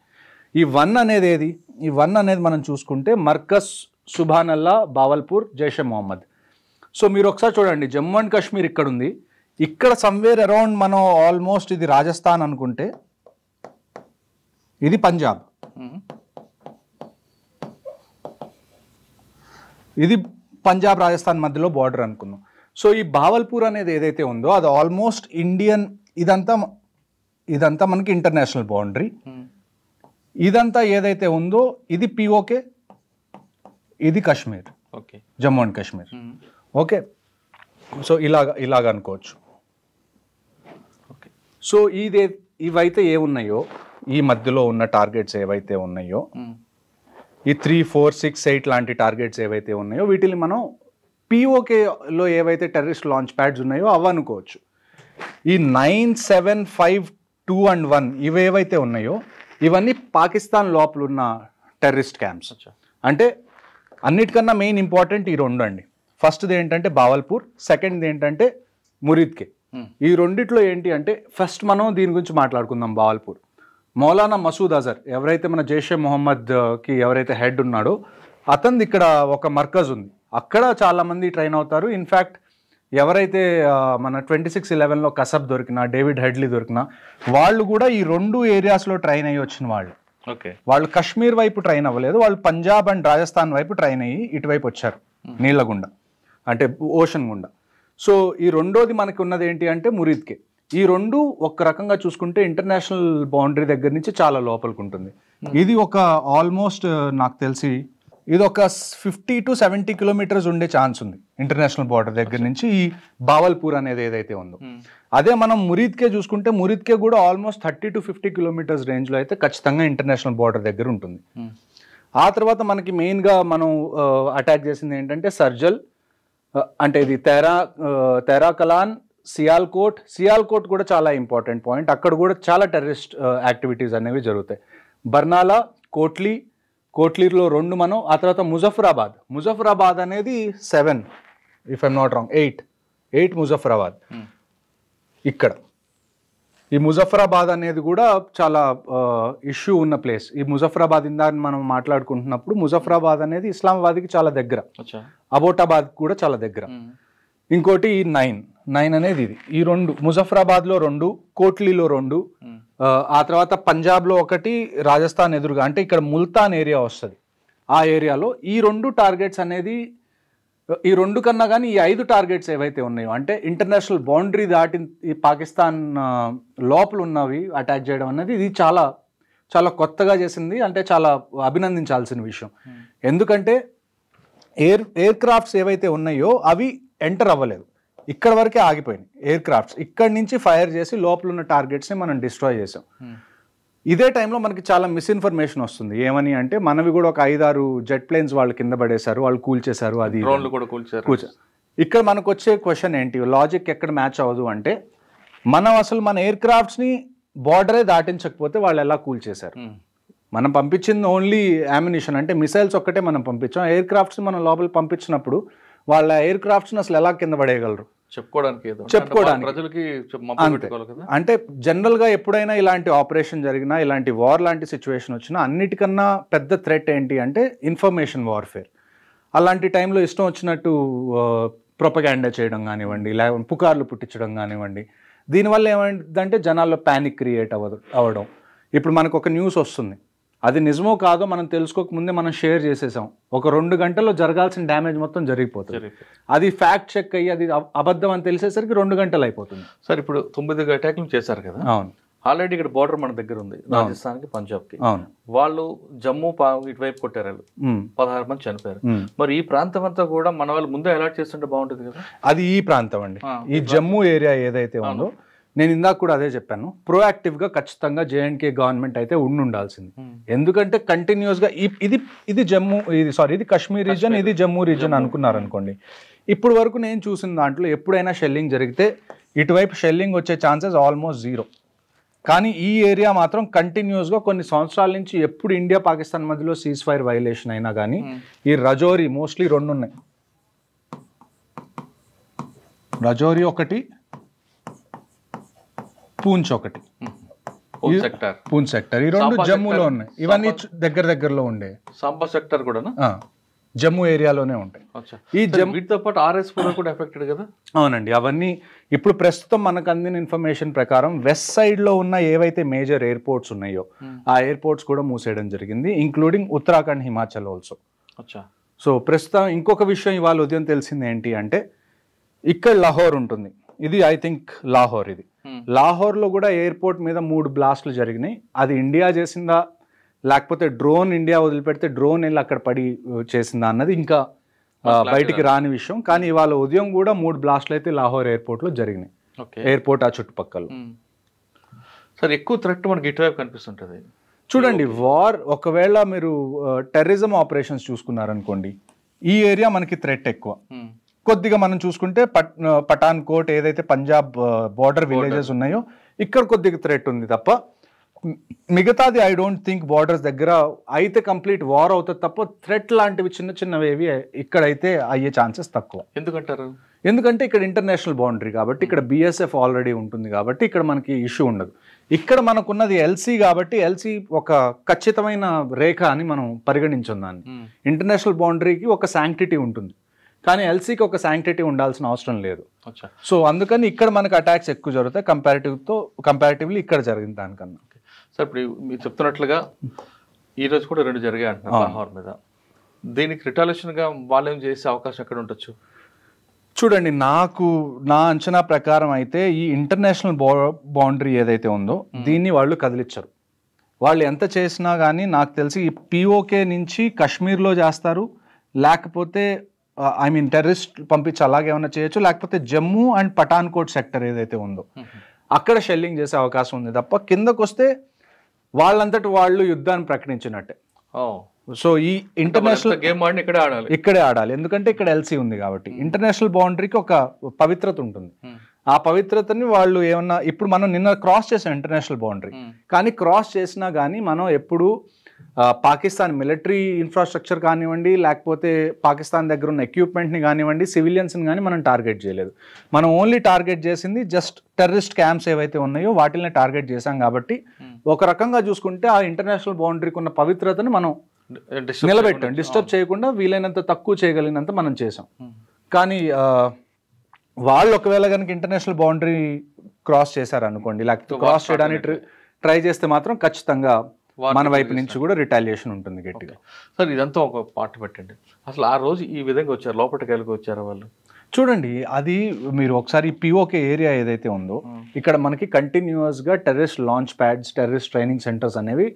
ఈ 1 అనేది ఏది? ఈ 1 అనేది మనం చూసుకుంటే మర్కజ్ సుభానల్లా, బావల్పూర్, జైషే మొహమ్మద్. సో మీరు ఒకసారి చూడండి, జమ్మూ అండ్ కాశ్మీర్ ఇక్కడ ఉంది. ఇక్కడ సమ్వేర్ అరౌండ్ మనం ఆల్మోస్ట్ ఇది రాజస్థాన్ అనుకుంటే ఇది పంజాబ్, ఇది పంజాబ్ రాజస్థాన్ మధ్యలో బార్డర్ అనుకున్నాం. సో ఈ బావల్పూర్ అనేది ఏదైతే ఉందో అది ఆల్మోస్ట్ ఇండియన్, ఇదంతా మనకి ఇంటర్నేషనల్ బౌండరీ. ఇదంతా ఏదైతే ఉందో ఇది POK, ఇది Kashmir, okay, Jammu and Kashmir. Okay, so ఇలాగ అనుకోవచ్చు. సో ఇవైతే ఏమున్నాయో ఈ మధ్యలో ఉన్న టార్గెట్స్ ఏవైతే ఉన్నాయో ఈ 3, 4, 6, 8 లాంటి టార్గెట్స్ ఏవైతే ఉన్నాయో వీటిని మనం పిఓకేలో ఏవైతే టెర్రరిస్ట్ లాంచ్ ప్యాడ్స్ ఉన్నాయో అవి అనుకోవచ్చు. ఈ 9, 7, 5, 2 and 1 ఇవేవైతే ఉన్నాయో ఇవన్నీ పాకిస్తాన్ లోపల ఉన్న టెర్రరిస్ట్ క్యాంప్స్. అంటే అన్నిటికన్నా మెయిన్ ఇంపార్టెంట్ ఈ రెండు అండి. ఫస్ట్ది ఏంటంటే బావల్పూర్, సెకండ్ది ఏంటంటే మురీద్కే. ఈ రెండిట్లో ఏంటి అంటే ఫస్ట్ మనం దీని గురించి మాట్లాడుకుందాం. బావల్పూర్ మౌలానా మసూద్ అజర్ ఎవరైతే మన జైషే మొహమ్మద్కి ఎవరైతే హెడ్ ఉన్నాడో అతనిది ఇక్కడ ఒక మర్కజ్ ఉంది. అక్కడ చాలామంది ట్రైన్ అవుతారు. ఇన్ఫ్యాక్ట్ ఎవరైతే మన 26/11లో కసబ్ దొరికినా, డేవిడ్ హెడ్లీ దొరికినా వాళ్ళు కూడా ఈ రెండు ఏరియాస్లో ట్రైన్ అయ్యి వచ్చిన వాళ్ళు. వాళ్ళు కాశ్మీర్ వైపు ట్రైన్ అవ్వలేదు, వాళ్ళు పంజాబ్ అండ్ రాజస్థాన్ వైపు ట్రైన్ అయ్యి ఇటువైపు వచ్చారు నీళ్ళ గుండా, అంటే ఓషన్ గుండా. సో ఈ రెండోది మనకి ఉన్నది ఏంటి అంటే మురీద్కే. ఈ రెండు ఒక రకంగా చూసుకుంటే ఇంటర్నేషనల్ బౌండరీ దగ్గర నుంచి చాలా లోపలికి ఉంటుంది. ఇది ఒక ఆల్మోస్ట్ నాకు తెలిసి ఇది ఒక 50 to 70 కిలోమీటర్స్ ఉండే ఛాన్స్ ఉంది ఇంటర్నేషనల్ బార్డర్ దగ్గర నుంచి ఈ బావల్పూర్ అనేది ఏదైతే ఉందో. అదే మనం మురీద్కే చూసుకుంటే మురీద్కే కూడా ఆల్మోస్ట్ 30 to 50 కిలోమీటర్స్ రేంజ్లో అయితే ఖచ్చితంగా ఇంటర్నేషనల్ బార్డర్ దగ్గర ఉంటుంది. ఆ తర్వాత మనకి మెయిన్గా మనం అటాక్ చేసింది ఏంటంటే సర్జల్, అంటే ఇది తెరాకలాన్, సియాల్కోట్ కూడా చాలా ఇంపార్టెంట్ పాయింట్. అక్కడ కూడా చాలా టెర్రరిస్ట్ యాక్టివిటీస్ అనేవి జరుగుతాయి. బర్నాలా, కోట్లీలో 2 మనం. ఆ తర్వాత ముజఫరాబాద్ అనేది 7 if I'm not wrong 8 Muzaffarabad. ఇక్కడ ఈ ముజఫరాబాద్ అనేది కూడా చాలా ఇష్యూ ఉన్న ప్లేస్. ఈ ముజఫరాబాద్ ఇందాక మనం మాట్లాడుకుంటున్నప్పుడు ముజఫరాబాద్ అనేది ఇస్లామాబాద్కి చాలా దగ్గర, అబోటాబాద్ కూడా చాలా దగ్గర. ఇంకోటి ఈ 9 అనేది ఇది. ఈ 2 ముజఫరాబాద్లో 2, కోట్లీలో 2, ఆ తర్వాత పంజాబ్లో 1, రాజస్థాన్ ఎదురుగా అంటే ఇక్కడ ముల్తాన్ ఏరియా వస్తుంది. ఆ ఏరియాలో ఈ 2 టార్గెట్స్ అనేది ఈ 2 కన్నా కానీ ఈ 5 టార్గెట్స్ ఏవైతే ఉన్నాయో అంటే ఇంటర్నేషనల్ బౌండరీ దాటి ఈ పాకిస్తాన్ లోపల ఉన్నవి అటాక్ చేయడం అనేది ఇది చాలా చాలా కొత్తగా చేసింది. అంటే చాలా అభినందించాల్సిన విషయం. ఎందుకంటే ఎయిర్ క్రాఫ్ట్స్ ఏవైతే ఉన్నాయో అవి ఎంటర్ అవ్వలేదు, ఇక్కడ వరకే ఆగిపోయినాయి ఎయిర్ క్రాఫ్ట్స్. ఇక్కడి నుంచి ఫైర్ చేసి లోపల ఉన్న టార్గెట్స్ని మనం డిస్ట్రాయ్ చేసాం. ఇదే టైంలో మనకి చాలా మిస్ఇన్ఫర్మేషన్ వస్తుంది. ఏమని అంటే మనవి కూడా ఒక 5-6 జెట్ ప్లేన్స్ వాళ్ళు కింద పడేశారు, వాళ్ళు కూల్చేశారు, అది ఇక్కడ మనకు వచ్చే క్వశ్చన్ ఏంటి, లాజిక్ ఎక్కడ మ్యాచ్ అవ్వదు అంటే మనం అసలు మన ఎయిర్ క్రాఫ్ట్స్ని బార్డరే దాటించకపోతే వాళ్ళు ఎలా కూల్చేశారు? మనం పంపించింది ఓన్లీ అమ్యునిషన్ అంటే మిసైల్స్ ఒక్కటే మనం పంపించాం. ఎయిర్ క్రాఫ్ట్స్ మనం లోపల పంపించినప్పుడు వాళ్ళ ఎయిర్ క్రాఫ్ట్స్ని అసలు ఎలా కింద పడేయగలరు? చెప్పుకోవడానికి అంటే జనరల్గా ఎప్పుడైనా ఇలాంటి ఆపరేషన్ జరిగినా, ఇలాంటి వార్ లాంటి సిచ్యువేషన్ వచ్చినా అన్నిటికన్నా పెద్ద థ్రెట్ ఏంటి అంటే ఇన్ఫర్మేషన్ వార్ఫేర్. అలాంటి టైంలో ఇష్టం వచ్చినట్టు ప్రొపగాండా చేయడం కానివ్వండి, లేకపోతే పుకార్లు పుట్టించడం కానివ్వండి, దీనివల్ల ఏమైందంటే జనాల్లో ప్యానిక్ క్రియేట్ అవ్వడం. ఇప్పుడు మనకు ఒక న్యూస్ వస్తుంది, అది నిజమో కాదో మనం తెలుసుకోకముందే మనం షేర్ చేసేసాం, ఒక 2 గంటల్లో జరగాల్సిన డ్యామేజ్ మొత్తం జరిగిపోతుంది. అది ఫ్యాక్ట్ చెక్ అయ్యి అది అబద్ధం అని తెలిసేసరికి 2 గంటలు అయిపోతుంది. సార్ ఇప్పుడు 9 అటాక్లు చేశారు కదా. అవును. ఆల్రెడీ ఇక్కడ బార్డర్ మన దగ్గర ఉంది, రాజస్థాన్కి పంజాబ్కి. అవును. వాళ్ళు జమ్మూ ఇటువైపు కొట్టారు, 16 మంది చనిపోయారు. మరి ఈ ప్రాంతం అంతా కూడా మన వాళ్ళు ముందే అలర్ట్ చేస్తుంటే బాగుంటుంది కదా. అది ఈ ప్రాంతం అండి, ఈ జమ్మూ ఏరియా ఏదైతే ఉందో నేను ఇందాక కూడా అదే చెప్పాను, ప్రోయాక్టివ్గా ఖచ్చితంగా జేఎండ్కే గవర్నమెంట్ అయితే ఉండాల్సింది. ఎందుకంటే కంటిన్యూస్గా ఇది జమ్మూ ఇది కాశ్మీర్ రీజన్, ఇది జమ్మూ రీజన్ అనుకున్నారు అనుకోండి. ఇప్పుడు వరకు నేను చూసిన దాంట్లో ఎప్పుడైనా షెల్లింగ్ జరిగితే ఇటువైపు షెల్లింగ్ వచ్చే ఛాన్సెస్ ఆల్మోస్ట్ 0. కానీ ఈ ఏరియా మాత్రం కంటిన్యూస్గా కొన్ని సంవత్సరాల నుంచి ఎప్పుడు ఇండియా పాకిస్తాన్ మధ్యలో సీజ్ ఫైర్ వైలేషన్ అయినా కానీ ఈ రజౌరీ మోస్ట్లీ 2 ఉన్నాయి. రజౌరీ ఒకటి, పూంచ్ ఒకటి, పూంచ్ సెక్టర్, ఈ 2 జమ్మూలో ఉన్నాయి. ఇవన్నీ దగ్గరలో ఉండే. సాంబా సెక్టర్ కూడా జమ్మూ ఏరియాలోనే ఉంటాయి. ఈ వీటితో పాటు ఆర్ఎస్పూర్ కూడా ఎఫెక్టెడ్ కదా. అవునండి. అవన్నీ ఇప్పుడు ప్రస్తుతం మనకు అందిన ఇన్ఫర్మేషన్ ప్రకారం వెస్ట్ సైడ్లో ఉన్న ఏవైతే మేజర్ ఎయిర్పోర్ట్స్ ఉన్నాయో ఆ ఎయిర్పోర్ట్స్ కూడా మూసేయడం జరిగింది, including Uttarakhand, Himachal also. So ప్రస్తుతం ఇంకొక విషయం ఇవాళ ఉదయం తెలిసింది ఏంటి అంటే ఇక్కడ లాహోర్ ఉంటుంది, ఇది ఐ థింక్ లాహోర్. ఇది లాహోర్లో కూడా ఎయిర్పోర్ట్ మీద 3 బ్లాస్ట్లు జరిగినాయి. అది ఇండియా చేసిందా లేకపోతే డ్రోన్ ఇండియా వదిలిపెడితే డ్రోన్ వెళ్ళి అక్కడ పడి చేసిందా అన్నది ఇంకా బయటికి రాని విషయం. కానీ ఇవాళ ఉదయం కూడా 3 బ్లాస్ట్లు అయితే లాహోర్ ఎయిర్పోర్ట్లో జరిగినాయి, ఎయిర్పోర్ట్ ఆ చుట్టుపక్కల. సార్ ఎక్కువ థ్రెట్ మనకి ఇటువైపు కనిపిస్తుంటుంది. చూడండి, వార్ ఒకవేళ మీరు టెర్రరిజం ఆపరేషన్స్ చూసుకున్నారనుకోండి, ఈ ఏరియా మనకి థ్రెట్ ఎక్కువ. కొద్దిగా మనం చూసుకుంటే పఠాన్ కోట్ ఏదైతే పంజాబ్ బార్డర్ విలేజెస్ ఉన్నాయో ఇక్కడ కొద్దిగా థ్రెట్ ఉంది తప్ప మిగతాది ఐ డోంట్ థింక్ బార్డర్స్ దగ్గర అయితే కంప్లీట్ వార్ అవుతుంది తప్ప థ్రెట్ లాంటివి చిన్న చిన్నవి ఏవి ఇక్కడైతే అయ్యే ఛాన్సెస్ తక్కువ. ఎందుకంటారు? ఎందుకంటే ఇక్కడ ఇంటర్నేషనల్ బౌండరీ కాబట్టి, ఇక్కడ బిఎస్ఎఫ్ ఆల్రెడీ ఉంటుంది కాబట్టి ఇక్కడ మనకి ఇష్యూ ఉండదు. ఇక్కడ మనకున్నది ఎల్సీ కాబట్టి ఎల్సీ ఒక ఖచ్చితమైన రేఖ అని మనం పరిగణించాం దాన్ని. ఇంటర్నేషనల్ బౌండరీకి ఒక శాంక్టిటీ ఉంటుంది కానీ ఎల్సీకి ఒక శాంక్టిటీ ఉండాల్సిన అవసరం లేదు. సో అందుకని ఇక్కడ మనకు అటాక్స్ ఎక్కువ జరుగుతాయి కంపారిటివ్లీ ఇక్కడ జరిగిన దానికన్నా. సార్ ఇప్పుడు మీరు చెప్తున్నట్లుగా ఈ రోజు కూడా 2 జరిగాయి అంటున్నారు లాహోర్ మీద. దీనికి రిటాలియేషన్గా వాళ్ళు ఏం చేసే అవకాశం ఎక్కడ ఉండొచ్చు? చూడండి, నా అంచనా ప్రకారం అయితే ఈ ఇంటర్నేషనల్ బౌండరీ ఏదైతే ఉందో దీన్ని వాళ్ళు కదిలించరు. వాళ్ళు ఎంత చేసినా కానీ నాకు తెలిసి ఈ పిఓకే నుంచి కాశ్మీర్లో చేస్తారు, లేకపోతే ఐ మీన్ టెర్రరిస్ట్ పంపించి అలాగే ఏమైనా చేయొచ్చు, లేకపోతే జమ్మూ అండ్ పఠాన్కోట్ సెక్టర్ ఏదైతే ఉందో అక్కడ షెల్లింగ్ చేసే అవకాశం ఉంది తప్ప కిందకు వస్తే వాళ్ళంతటి వాళ్ళు యుద్ధాన్ని ప్రకటించినట్టే. సో ఈ ఇంటర్నేషనల్ గేమ్ ఇక్కడే ఆడాలి, ఎందుకంటే ఇక్కడ ఎల్సీ ఉంది కాబట్టి. ఇంటర్నేషనల్ బౌండరీకి ఒక పవిత్రత ఉంటుంది. ఆ పవిత్రతని వాళ్ళు ఏమన్నా ఇప్పుడు మనం నిన్న క్రాస్ చేసాం ఇంటర్నేషనల్ బౌండరీ, కానీ క్రాస్ చేసినా కానీ మనం ఎప్పుడు పాకిస్తాన్ మిలిటరీ ఇన్ఫ్రాస్ట్రక్చర్ కానివ్వండి, లేకపోతే పాకిస్తాన్ దగ్గర ఉన్న ఎక్విప్మెంట్ని కానివ్వండి, సివిలియన్స్ని కానీ మనం టార్గెట్ చేయలేదు. మనం ఓన్లీ టార్గెట్ చేసింది జస్ట్ టెర్రరిస్ట్ క్యాంప్స్ ఏవైతే ఉన్నాయో వాటిని టార్గెట్ చేశాం కాబట్టి ఒక రకంగా చూసుకుంటే ఆ ఇంటర్నేషనల్ బౌండరీకి ఉన్న పవిత్రతను మనం నిలబెట్టాం. డిస్టర్బ్ చేయకుండా వీలైనంత తక్కువ చేయగలిగినంత మనం చేసాం. కానీ వాళ్ళు ఒకవేళ కనుక ఇంటర్నేషనల్ బౌండరీ క్రాస్ చేశారనుకోండి, లేకపోతే క్రాస్ చేయడానికి ట్రై చేస్తే మాత్రం ఖచ్చితంగా మన వైపు నుంచి కూడా రిటాలియేషన్ ఉంటుంది గట్టిగా. సార్ ఇదంతా ఒక పార్ట్ పెట్టండి, అసలు ఆ రోజు ఈ విధంగా వచ్చారు, లోపలికి వెళ్ళి వచ్చారు వాళ్ళు? చూడండి, అది మీరు ఒకసారి పిఓకే ఏరియా ఏదైతే ఉందో ఇక్కడ మనకి కంటిన్యూస్గా terrorist launch pods, terrorist training centres అనేవి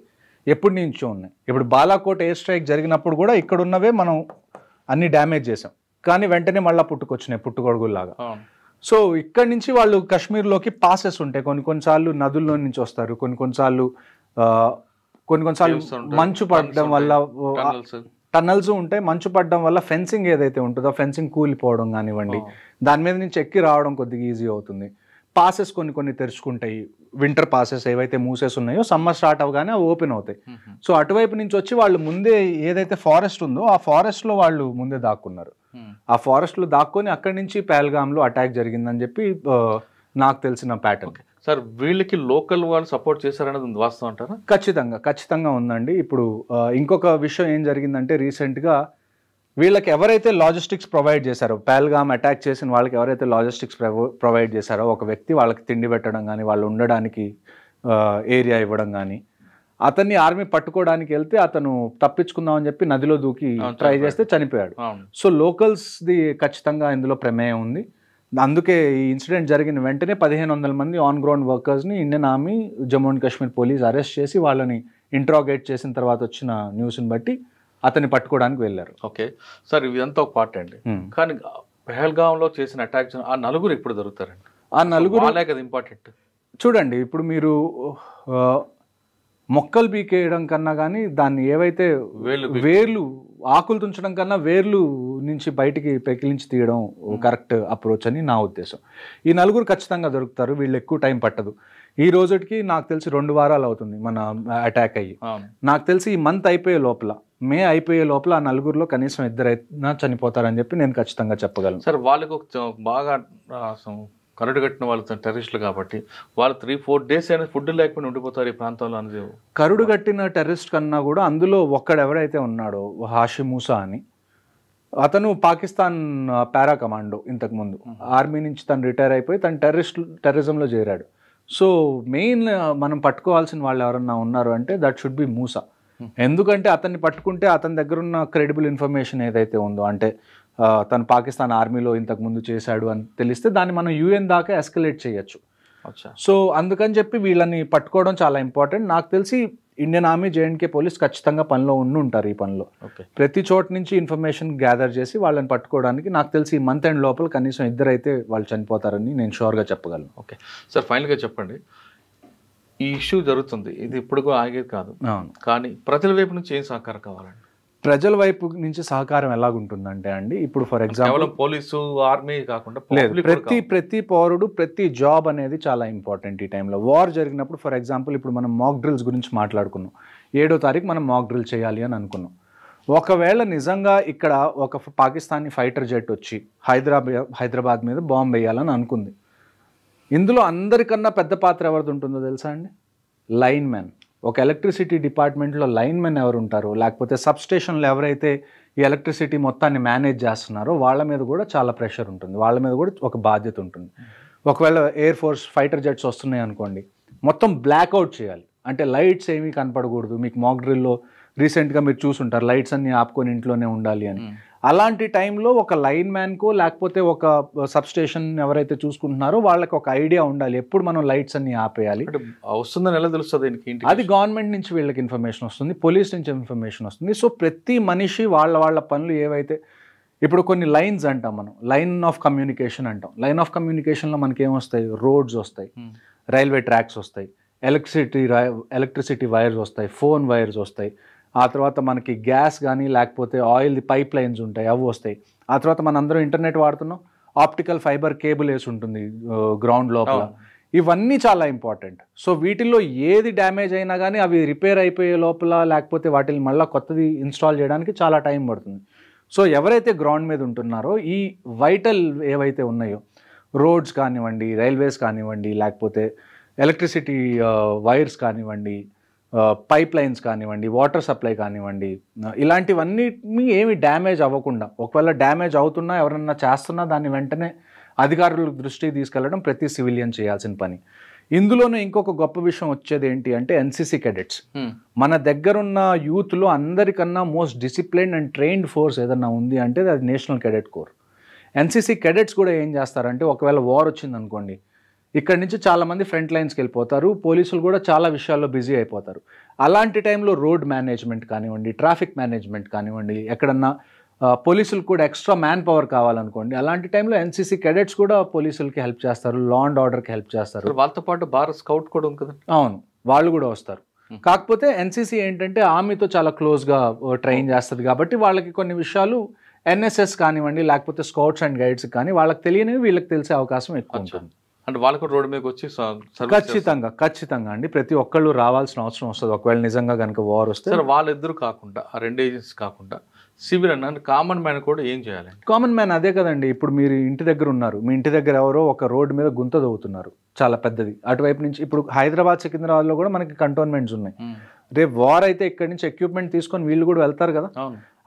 ఎప్పటి నుంచో ఉన్నాయి. ఇప్పుడు బాలాకోట్ ఎయిర్ స్ట్రైక్ జరిగినప్పుడు కూడా ఇక్కడ ఉన్నవే మనం అన్ని డ్యామేజ్ చేసాం, కానీ వెంటనే మళ్ళీ పుట్టుకొచ్చినాయి పుట్టుగొడుగుల్లాగా. సో ఇక్కడి నుంచి వాళ్ళు కాశ్మీర్లోకి పాసెస్ ఉంటాయి, కొన్నిసార్లు నదుల్లో నుంచి వస్తారు, కొన్నిసార్లు మంచు పడడం వల్ల టన్నల్స్ ఉంటాయి, మంచు పడడం వల్ల ఫెన్సింగ్ ఏదైతే ఉంటుందో ఫెన్సింగ్ కూలిపోవడం కానివ్వండి, దాని మీద నుంచి ఎక్కి రావడం కొద్దిగా ఈజీ అవుతుంది. పాసెస్ కొన్ని తెరుచుకుంటాయి, వింటర్ పాసెస్ ఏవైతే మూసెస్ ఉన్నాయో సమ్మర్ స్టార్ట్ అవగానే అవి ఓపెన్ అవుతాయి. సో అటువైపు నుంచి వచ్చి వాళ్ళు ముందే ఏదైతే ఫారెస్ట్ ఉందో ఆ ఫారెస్ట్లో వాళ్ళు ముందే దాక్కున్నారు. ఆ ఫారెస్ట్లో దాక్కొని అక్కడి నుంచి పహల్గామ్లో అటాక్ జరిగిందని చెప్పి నాకు తెలిసిన ప్యాటర్న్. సార్ వీళ్ళకి లోకల్ వాళ్ళు సపోర్ట్ చేశారనేది వాస్తవం అంటారా? ఖచ్చితంగా ఉందండి. ఇప్పుడు ఇంకొక విషయం ఏం జరిగిందంటే రీసెంట్గా వీళ్ళకి ఎవరైతే లాజిస్టిక్స్ ప్రొవైడ్ చేశారో, పహల్గామ్ అటాక్ చేసిన వాళ్ళకి ఎవరైతే లాజిస్టిక్స్ ప్రొవైడ్ చేశారో ఒక వ్యక్తి వాళ్ళకి తిండి పెట్టడం కానీ, వాళ్ళు ఉండడానికి ఏరియా ఇవ్వడం కానీ, అతన్ని ఆర్మీ పట్టుకోవడానికి వెళ్తే అతను తప్పించుకుందామని చెప్పి నదిలో దూకి ట్రై చేస్తే చనిపోయాడు. సో లోకల్స్ది ఖచ్చితంగా ఇందులో ప్రమేయం ఉంది. అందుకే ఈ ఇన్సిడెంట్ జరిగిన వెంటనే 1500 మంది ఆన్ గ్రౌండ్ వర్కర్స్ని Indian army, Jammu and Kashmir police arrest చేసి వాళ్ళని ఇంట్రాగేట్ చేసిన తర్వాత వచ్చిన న్యూస్ని బట్టి అతన్ని పట్టుకోవడానికి వెళ్ళారు. ఓకే సార్, ఇదంతా ఒక పార్ట్ అండి. కానీ పహల్గామ్లో చేసిన అటాక్ ఆ నలుగురు ఇప్పుడు దొరుకుతారండి? ఆ నలుగురు కదా ఇంపార్టెంట్. చూడండి, ఇప్పుడు మీరు మొక్కలు పీకేయడం కన్నా కానీ దాన్ని ఏవైతే వేర్లు ఆకులు తుంచడం కన్నా వేర్లు నుంచి బయటికి పెకిలించి తీయడం కరెక్ట్ అప్రోచ్ అని నా ఉద్దేశం. ఈ నలుగురు ఖచ్చితంగా దొరుకుతారు, వీళ్ళు ఎక్కువ టైం పట్టదు. ఈ రోజుకి నాకు తెలిసి 2 వారాలు అవుతుంది మన అటాక్ అయ్యి. నాకు తెలిసి ఈ మంత్ అయిపోయే లోపల, మే అయిపోయే లోపల ఆ నలుగురిలో కనీసం 2 అయినా చనిపోతారని చెప్పి నేను ఖచ్చితంగా చెప్పగలను. సార్ వాళ్ళకు బాగా కరడు కట్టిన వాళ్ళు టెర్రరిస్టులు కాబట్టి వాళ్ళు 3-4 డేస్ అయినా ఫుడ్ లేకపోతే ఉండిపోతారు ఈ ప్రాంతంలో అనేది. కరుడు కట్టిన టెర్రరిస్ట్ కన్నా కూడా అందులో ఒక్కడెవరైతే ఉన్నాడో హాషిమ్ మూసా అని, అతను పాకిస్తాన్ పారా కమాండో, ఇంతకుముందు ఆర్మీ నుంచి తను రిటైర్ అయిపోయి తను టెర్రరిజంలో చేరాడు. సో మెయిన్ మనం పట్టుకోవాల్సిన వాళ్ళు ఎవరన్నా ఉన్నారు అంటే దట్ షుడ్ బి మూసా. ఎందుకంటే అతన్ని పట్టుకుంటే అతని దగ్గర ఉన్న క్రెడిబుల్ ఇన్ఫర్మేషన్ ఏదైతే ఉందో, అంటే తను పాకిస్తాన్ ఆర్మీలో ఇంతకుముందు చేశాడు అని తెలిస్తే దాన్ని మనం UN దాకా ఎస్కలేట్ చేయొచ్చు. సో అందుకని చెప్పి వీళ్ళని పట్టుకోవడం చాలా ఇంపార్టెంట్. నాకు తెలిసి ఇండియన్ ఆర్మీ, JNK పోలీస్ ఖచ్చితంగా పనిలో ఉంటారు. ఈ పనిలో ప్రతి చోట నుంచి ఇన్ఫర్మేషన్ గ్యాదర్ చేసి వాళ్ళని పట్టుకోవడానికి నాకు తెలిసి ఈ మంత్ ఎండ్ లోపల కనీసం 2 అయితే వాళ్ళు చనిపోతారని నేను షూర్గా చెప్పగలను. ఓకే సార్, ఫైనల్గా చెప్పండి, ఈ ఇష్యూ జరుగుతుంది, ఇది ఇప్పుడు ఆగేది కాదు. అవును. కానీ ప్రజల వైపు నుంచి ఏం సహకారం కావాలండి? ప్రజల వైపు నుంచి సహకారం ఎలాగుంటుందంటే అండి, ఇప్పుడు ఫర్ ఎగ్జాంపుల్ కేవలం పోలీసు ఆర్మీ కాకుండా లేదు, public కూడా ప్రతి పౌరుడు ప్రతి జాబ్ అనేది చాలా ఇంపార్టెంట్ ఈ టైంలో. వార్ జరిగినప్పుడు ఫర్ ఎగ్జాంపుల్ ఇప్పుడు మనం మాక్ డ్రిల్స్ గురించి మాట్లాడుకున్నాం. 7వ తారీఖు మనం మాక్ డ్రిల్ చేయాలి అని అనుకున్నాం. ఒకవేళ నిజంగా ఇక్కడ ఒక పాకిస్తానీ ఫైటర్ జెట్ వచ్చి హైదరాబాద్ మీద బాంబు వేయాలని అనుకుంది, ఇందులో అందరికన్నా పెద్ద పాత్ర ఎవరిది ఉంటుందో తెలుసా అండి? Line man. ఒక ఎలక్ట్రిసిటీ డిపార్ట్మెంట్లో లైన్ మెన్ ఎవరు ఉంటారో, లేకపోతే సబ్ స్టేషన్లో ఎవరైతే ఈ ఎలక్ట్రిసిటీ మొత్తాన్ని మేనేజ్ చేస్తున్నారో వాళ్ళ మీద కూడా చాలా ప్రెషర్ ఉంటుంది, వాళ్ళ మీద కూడా ఒక బాధ్యత ఉంటుంది. ఒకవేళ ఎయిర్ ఫోర్స్ ఫైటర్ జెట్స్ వస్తున్నాయి అనుకోండి, మొత్తం బ్లాక్అవుట్ చేయాలి. అంటే లైట్స్ ఏమీ కనపడకూడదు. మీకు మాక్ డ్రిల్లో రీసెంట్గా మీరు చూసుంటారు, లైట్స్ అన్ని ఆపుకొని ఇంట్లోనే ఉండాలి అని. అలాంటి టైంలో ఒక లైన్ మ్యాన్కో లేకపోతే ఒక సబ్ స్టేషన్ ఎవరైతే చూసుకుంటున్నారో వాళ్ళకి ఒక ఐడియా ఉండాలి, ఎప్పుడు మనం లైట్స్ అన్ని ఆపేయాలి. వస్తుందని ఎలా తెలుస్తుంది? అది గవర్నమెంట్ నుంచి వీళ్ళకి ఇన్ఫర్మేషన్ వస్తుంది, పోలీస్ నుంచి ఇన్ఫర్మేషన్ వస్తుంది. సో ప్రతి మనిషి వాళ్ళ పనులు ఏవైతే, ఇప్పుడు కొన్ని లైన్స్ అంటాం మనం, లైన్ ఆఫ్ కమ్యూనికేషన్ అంటాం. లైన్ ఆఫ్ కమ్యూనికేషన్లో మనకి ఏమొస్తాయి? రోడ్స్ వస్తాయి, రైల్వే ట్రాక్స్ వస్తాయి, ఎలక్ట్రిసిటీ వైర్స్ వస్తాయి, ఫోన్ వైర్స్ వస్తాయి. ఆ తర్వాత మనకి గ్యాస్ కానీ లేకపోతే ఆయిల్ పైప్ లైన్స్ ఉంటాయి, అవి వస్తాయి. ఆ తర్వాత మనందరం ఇంటర్నెట్ వాడుతున్నాం, ఆప్టికల్ ఫైబర్ కేబుల్ వేసి ఉంటుంది గ్రౌండ్ లోపల. ఇవన్నీ చాలా ఇంపార్టెంట్. సో వీటిల్లో ఏది డ్యామేజ్ అయినా కానీ అవి రిపేర్ అయిపోయే లోపల లేకపోతే వాటిని మళ్ళీ కొత్తది ఇన్స్టాల్ చేయడానికి చాలా టైం పడుతుంది. సో ఎవరైతే గ్రౌండ్ మీద ఉంటున్నారో ఈ వైటల్ ఏవైతే ఉన్నాయో, రోడ్స్ కానివ్వండి, రైల్వేస్ కానివ్వండి, లేకపోతే ఎలక్ట్రిసిటీ వైర్స్ కానివ్వండి, పైప్ లైన్స్ కానివ్వండి, వాటర్ సప్లై కానివ్వండి, ఇలాంటివన్నీ ఏమి డ్యామేజ్ అవ్వకుండా, ఒకవేళ డ్యామేజ్ అవుతున్నా ఎవరన్నా చేస్తున్నా దాన్ని వెంటనే అధికారుల దృష్టికి తీసుకెళ్లడం ప్రతి సివిలియన్ చేయాల్సిన పని. ఇందులోనూ ఇంకొక గొప్ప విషయం వచ్చేది ఏంటి అంటే ఎన్సీసీ కెడెట్స్. మన దగ్గరున్న యూత్లో అందరికన్నా most disciplined and trained force ఏదన్నా ఉంది అంటే అది national cadet core. NCC cadets కూడా ఏం చేస్తారంటే, ఒకవేళ వార్ వచ్చింది అనుకోండి, ఇక్కడి నుంచి చాలామంది ఫ్రంట్ లైన్స్కి వెళ్ళిపోతారు, పోలీసులు కూడా చాలా విషయాల్లో బిజీ అయిపోతారు. అలాంటి టైంలో రోడ్ మేనేజ్మెంట్ కానివ్వండి, ట్రాఫిక్ మేనేజ్మెంట్ కానివ్వండి, ఎక్కడన్నా పోలీసులు కూడా ఎక్స్ట్రా మ్యాన్ పవర్ కావాలనుకోండి, అలాంటి టైంలో ఎన్సీసీ కెడెట్స్ కూడా పోలీసులకి హెల్ప్ చేస్తారు, లా అండ్ ఆర్డర్కి హెల్ప్ చేస్తారు. వాళ్ళతో పాటు భారత్ స్కౌట్ కూడా ఉంది కదా. అవును, వాళ్ళు కూడా వస్తారు. కాకపోతే ఎన్సీసీ ఏంటంటే ఆర్మీతో చాలా క్లోజ్గా ట్రైన్ చేస్తుంది కాబట్టి వాళ్ళకి కొన్ని విషయాలు ఎన్ఎస్ఎస్ కానివ్వండి లేకపోతే స్కౌట్స్ అండ్ గైడ్స్ కానీ వాళ్ళకి తెలియనివి వీళ్ళకి తెలిసే అవకాశం ఎక్కువ ఉంటుంది. అంటే వాళ్ళకు రోడ్డు మీదకి వచ్చి ఖచ్చితంగా అండి ప్రతి ఒక్కళ్ళు రావాల్సిన అవసరం వస్తుంది ఒకవేళ నిజంగా కనుక వార్ వస్తే. సార్ వాళ్ళిద్దరు కాకుండా ఆ రెండు ఏజెన్సీ కాకుండా సివిల్ అన్న కామన్ మ్యాన్ కూడా ఏం చేయాలి? కామన్ మ్యాన్ అదే కదండి, ఇప్పుడు మీరు ఇంటి దగ్గర ఉన్నారు, మీ ఇంటి దగ్గర ఎవరో ఒక రోడ్డు మీద గుంత దవ్వుతున్నారు చాలా పెద్దది, అటువైపు నుంచి ఇప్పుడు హైదరాబాద్ సికింద్రాబాద్లో కూడా మనకి కంటోన్మెంట్స్ ఉన్నాయి. రేపు వార్ అయితే ఇక్కడి నుంచి ఎక్విప్మెంట్ తీసుకొని వీళ్ళు కూడా వెళ్తారు కదా,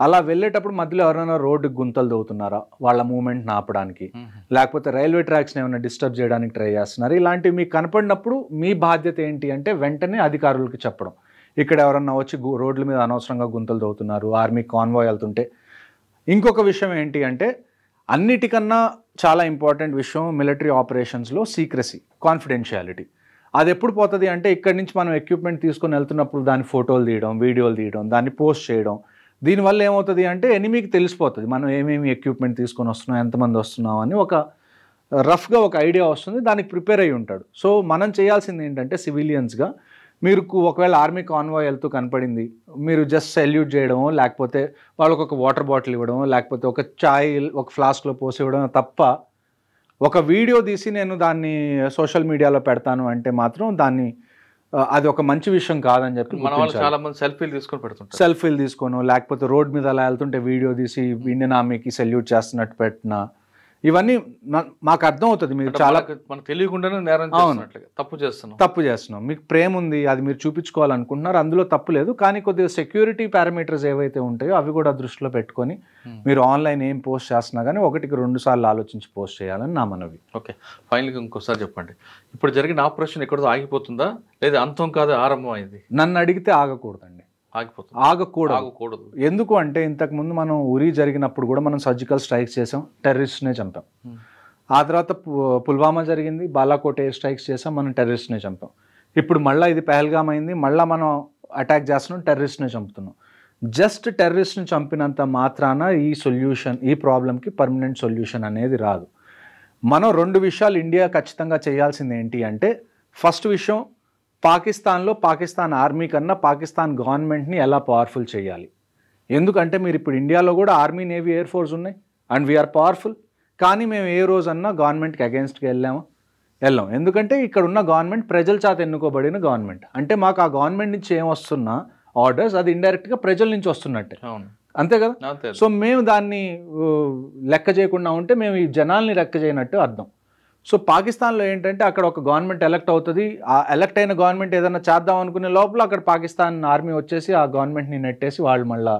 అలా వెళ్ళేటప్పుడు మధ్యలో ఎవరైనా రోడ్డుకి గుంతలు దవ్వుతున్నారా వాళ్ళ మూవ్మెంట్ ఆపడానికి, లేకపోతే రైల్వే ట్రాక్స్ని ఏమైనా డిస్టర్బ్ చేయడానికి ట్రై చేస్తున్నారు, ఇలాంటివి మీకు కనపడినప్పుడు మీ బాధ్యత ఏంటి అంటే వెంటనే అధికారులకు చెప్పడం. ఇక్కడ ఎవరన్నా వచ్చి రోడ్ల మీద అనవసరంగా గుంతలు దవ్వుతున్నారు, ఆర్మీ కాన్వాయ్ వెళ్తుంటే. ఇంకొక విషయం ఏంటి అంటే అన్నిటికన్నా చాలా ఇంపార్టెంట్ విషయం మిలిటరీ ఆపరేషన్స్లో సీక్రసీ, కాన్ఫిడెన్షియాలిటీ. అది ఎప్పుడు పోతుంది అంటే ఇక్కడి నుంచి మనం ఎక్విప్మెంట్ తీసుకొని వెళ్తున్నప్పుడు దాని ఫోటోలు తీయడం, వీడియోలు తీయడం, దాన్ని పోస్ట్ చేయడం, దీనివల్ల ఏమవుతుంది అంటే ఎనిమికి తెలిసిపోతుంది మనం ఏమేమి ఎక్విప్మెంట్ తీసుకొని వస్తున్నాం, ఎంతమంది వస్తున్నాం అని ఒక రఫ్గా ఒక ఐడియా వస్తుంది, దానికి ప్రిపేర్ అయ్యి ఉంటాడు. సో మనం చేయాల్సింది ఏంటంటే సివిలియన్స్గా మీరు ఒకవేళ ఆర్మీ కాన్వాయ్ వెళ్తూ కనపడింది, మీరు జస్ట్ సెల్యూట్ చేయడమో లేకపోతే వాళ్ళకు ఒక వాటర్ బాటిల్ ఇవ్వడమో లేకపోతే ఒక చాయ్ ఒక ఫ్లాస్క్లో పోసి ఇవ్వడం తప్ప ఒక వీడియో తీసి నేను దాన్ని సోషల్ మీడియాలో పెడతాను అంటే మాత్రం దాన్ని అది ఒక మంచి విషయం కాదని చెప్పి చాలా మంది సెల్ఫీలు తీసుకొని పెడుతుంటారు. సెల్ఫీలు తీసుకోను లేకపోతే రోడ్ మీద అలా వెళ్తుంటే వీడియో తీసి ఇండియన్ ఆర్మీకి సెల్యూట్ చేస్తున్నట్టు పెట్టిన, ఇవన్నీ మాకు అర్థం అవుతుంది. మీరు చాలా మనకు తెలియకుండానే నేరం తప్పు చేస్తున్నాం. మీకు ప్రేమ ఉంది, అది మీరు చూపించుకోవాలనుకుంటున్నారు, అందులో తప్పు లేదు. కానీ కొద్దిగా సెక్యూరిటీ పారామీటర్స్ ఏవైతే ఉంటాయో అవి కూడా దృష్టిలో పెట్టుకొని మీరు ఆన్లైన్ ఏం పోస్ట్ చేస్తున్నా కానీ 1-2 సార్లు ఆలోచించి పోస్ట్ చేయాలని నా మనవి. ఓకే, ఫైనల్గా ఇంకోసారి చెప్పండి, ఇప్పుడు జరిగిన ఆపరేషన్ ఎక్కడో ఆగిపోతుందా లేదా అంతం కాదు ఆరంభం అయింది? నన్ను అడిగితే ఆగకూడదండి, ఆగకూడదు. ఎందుకు అంటే ఇంతకుముందు మనం ఉరి జరిగినప్పుడు కూడా మనం సర్జికల్ స్ట్రైక్స్ చేసాం, టెర్రరిస్ట్నే చంపాం. ఆ తర్వాత పుల్వామా జరిగింది, బాలాకోట్ ఎయిర్ స్ట్రైక్స్ చేసాం, మనం టెర్రరిస్ట్నే చంపాం. ఇప్పుడు మళ్ళీ ఇది పహల్గామ్ అయింది, మళ్ళీ మనం అటాక్ చేస్తున్నాం, టెర్రరిస్ట్నే చంపుతున్నాం. జస్ట్ టెర్రరిస్ట్ని చంపినంత మాత్రాన ఈ ప్రాబ్లంకి పర్మనెంట్ సొల్యూషన్ అనేది రాదు. మనం 2 విషయాలు ఇండియా ఖచ్చితంగా చేయాల్సింది ఏంటి అంటే, ఫస్ట్ విషయం పాకిస్తాన్లో పాకిస్తాన్ ఆర్మీ కన్నా పాకిస్తాన్ గవర్నమెంట్ని ఎలా పవర్ఫుల్ చేయాలి. ఎందుకంటే మీరు ఇప్పుడు ఇండియాలో కూడా ఆర్మీ, నేవీ, ఎయిర్ ఫోర్స్ ఉన్నాయి అండ్ వీఆర్ పవర్ఫుల్. కానీ మేము ఏ రోజన్నా గవర్నమెంట్కి అగేన్స్ట్గా వెళ్ళాం. ఎందుకంటే ఇక్కడ ఉన్న గవర్నమెంట్ ప్రజల చేత ఎన్నుకోబడిన గవర్నమెంట్. అంటే మాకు ఆ గవర్నమెంట్ నుంచి ఏమొస్తున్నా ఆర్డర్స్ అది ఇండైరెక్ట్గా ప్రజల నుంచి వస్తున్నట్టే, అంతే కదా. సో మేము దాన్ని లెక్క చేయకుండా ఉంటే మేము ఈ జనాల్ని లెక్క చేయనట్టు అర్థం. సో పాకిస్తాన్లో ఏంటంటే అక్కడ ఒక గవర్నమెంట్ ఎలక్ట్ అవుతుంది, ఆ ఎలక్ట్ అయిన గవర్నమెంట్ ఏదైనా చేద్దాం అనుకునే లోపల అక్కడ పాకిస్తాన్ ఆర్మీ వచ్చేసి ఆ గవర్నమెంట్ని నెట్టేసి వాళ్ళు మళ్ళీ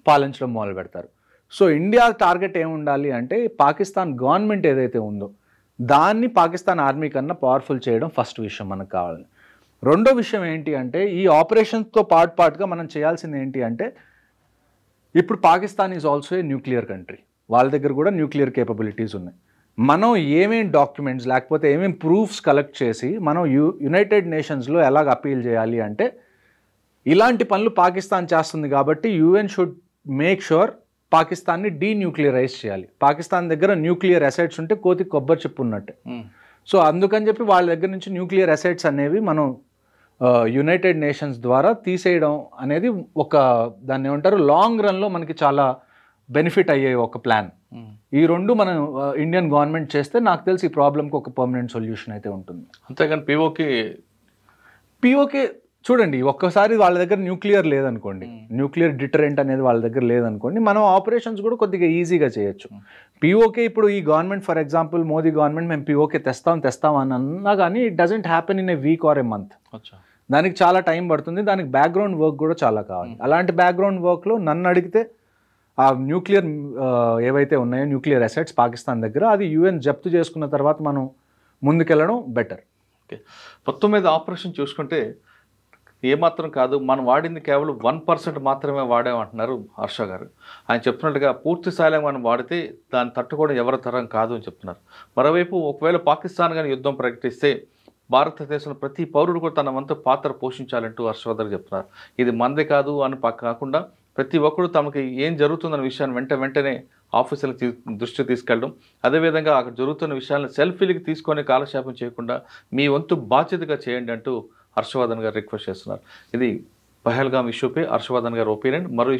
పాలించడం మొదలు పెడతారు. సో ఇండియా టార్గెట్ ఏముండాలి అంటే పాకిస్తాన్ గవర్నమెంట్ ఏదైతే ఉందో దాన్ని పాకిస్తాన్ ఆర్మీ కన్నా పవర్ఫుల్ చేయడం ఫస్ట్ విషయం మనకు కావాలి. రెండో విషయం ఏంటి అంటే ఈ ఆపరేషన్స్తో పాటుగా మనం చేయాల్సింది ఏంటి అంటే ఇప్పుడు Pakistan is also a nuclear country, వాళ్ళ దగ్గర కూడా న్యూక్లియర్ కేపబిలిటీస్ ఉన్నాయి. మనం ఏమేం డాక్యుమెంట్స్ లేకపోతే ఏమేం ప్రూఫ్స్ కలెక్ట్ చేసి మనం యునైటెడ్ నేషన్స్లో ఎలాగ అపీల్ చేయాలి అంటే ఇలాంటి పనులు పాకిస్తాన్ చేస్తుంది కాబట్టి యుఎన్ షుడ్ మేక్ షూర్ పాకిస్తాన్ని డీన్యూక్లియరైజ్ చేయాలి. పాకిస్తాన్ దగ్గర న్యూక్లియర్ అసెట్స్ ఉంటే కోతికి కొబ్బరి చెప్పు ఉన్నట్టే. సో అందుకని చెప్పి వాళ్ళ దగ్గర నుంచి న్యూక్లియర్ అసెట్స్ అనేవి మనం యునైటెడ్ నేషన్స్ ద్వారా తీసేయడం అనేది ఒక దాన్ని ఏమంటారు లాంగ్ రన్లో మనకి చాలా బెనిఫిట్ అయ్యే ఒక ప్లాన్. ఈ రెండు మనం ఇండియన్ గవర్నమెంట్ చేస్తే నాకు తెలిసి ఈ ప్రాబ్లంకి ఒక పర్మనెంట్ సొల్యూషన్ అయితే ఉంటుంది. అంతేగాని పిఓకే చూడండి, ఒక్కసారి వాళ్ళ దగ్గర న్యూక్లియర్ లేదనుకోండి, న్యూక్లియర్ డిటరెంట్ అనేది వాళ్ళ దగ్గర లేదనుకోండి, మనం ఆపరేషన్స్ కూడా కొద్దిగా ఈజీగా చేయొచ్చు. పిఓకే ఇప్పుడు ఈ government for example Modi government మేము పిఓకే తెస్తాం అని అన్నా కానీ it doesn't happen in a week or A month. దానికి చాలా టైం పడుతుంది, దానికి బ్యాక్గ్రౌండ్ వర్క్ కూడా చాలా కావాలి. అలాంటి బ్యాక్గ్రౌండ్ వర్క్లో నన్ను అడిగితే ఆ న్యూక్లియర్ ఏవైతే ఉన్నాయో న్యూక్లియర్ అసెట్స్ పాకిస్తాన్ దగ్గర అది యుఎన్ జప్తు చేసుకున్న తర్వాత మనం ముందుకెళ్ళడం బెటర్. ఓకే, మొత్తం మీద ఆపరేషన్ చూసుకుంటే ఏమాత్రం కాదు, మనం వాడింది కేవలం 1% మాత్రమే వాడామంటున్నారు హర్ష గారు. ఆయన చెప్తున్నట్టుగా పూర్తి స్థాయిలో మనం వాడితే దాన్ని తట్టుకోవడం ఎవరి తరం కాదు అని చెప్తున్నారు. మరోవైపు ఒకవేళ పాకిస్తాన్ కానీ యుద్ధం ప్రకటిస్తే భారతదేశంలో ప్రతి పౌరుడు కూడా తన వంతు పాత్ర పోషించాలంటూ హర్షవర్ధన్ చెప్తున్నారు. ఇది మందే కాదు అని కాకుండా ప్రతి ఒక్కరు తమకి ఏం జరుగుతుందన్న విషయాన్ని వెంటనే ఆఫీసులకు దృష్టి తీసుకెళ్ళడం, అదేవిధంగా అక్కడ జరుగుతున్న విషయాలను సెల్ఫీలకి తీసుకొని కాలక్షేపం చేయకుండా మీ వంతు బాధ్యతగా చేయండి అంటూ హర్షవర్ధన్ గారు రిక్వెస్ట్ చేస్తున్నారు. ఇది పహల్గామ్ ఇష్యూపై హర్షవర్ధన్ గారు ఒపీనియన్. మరో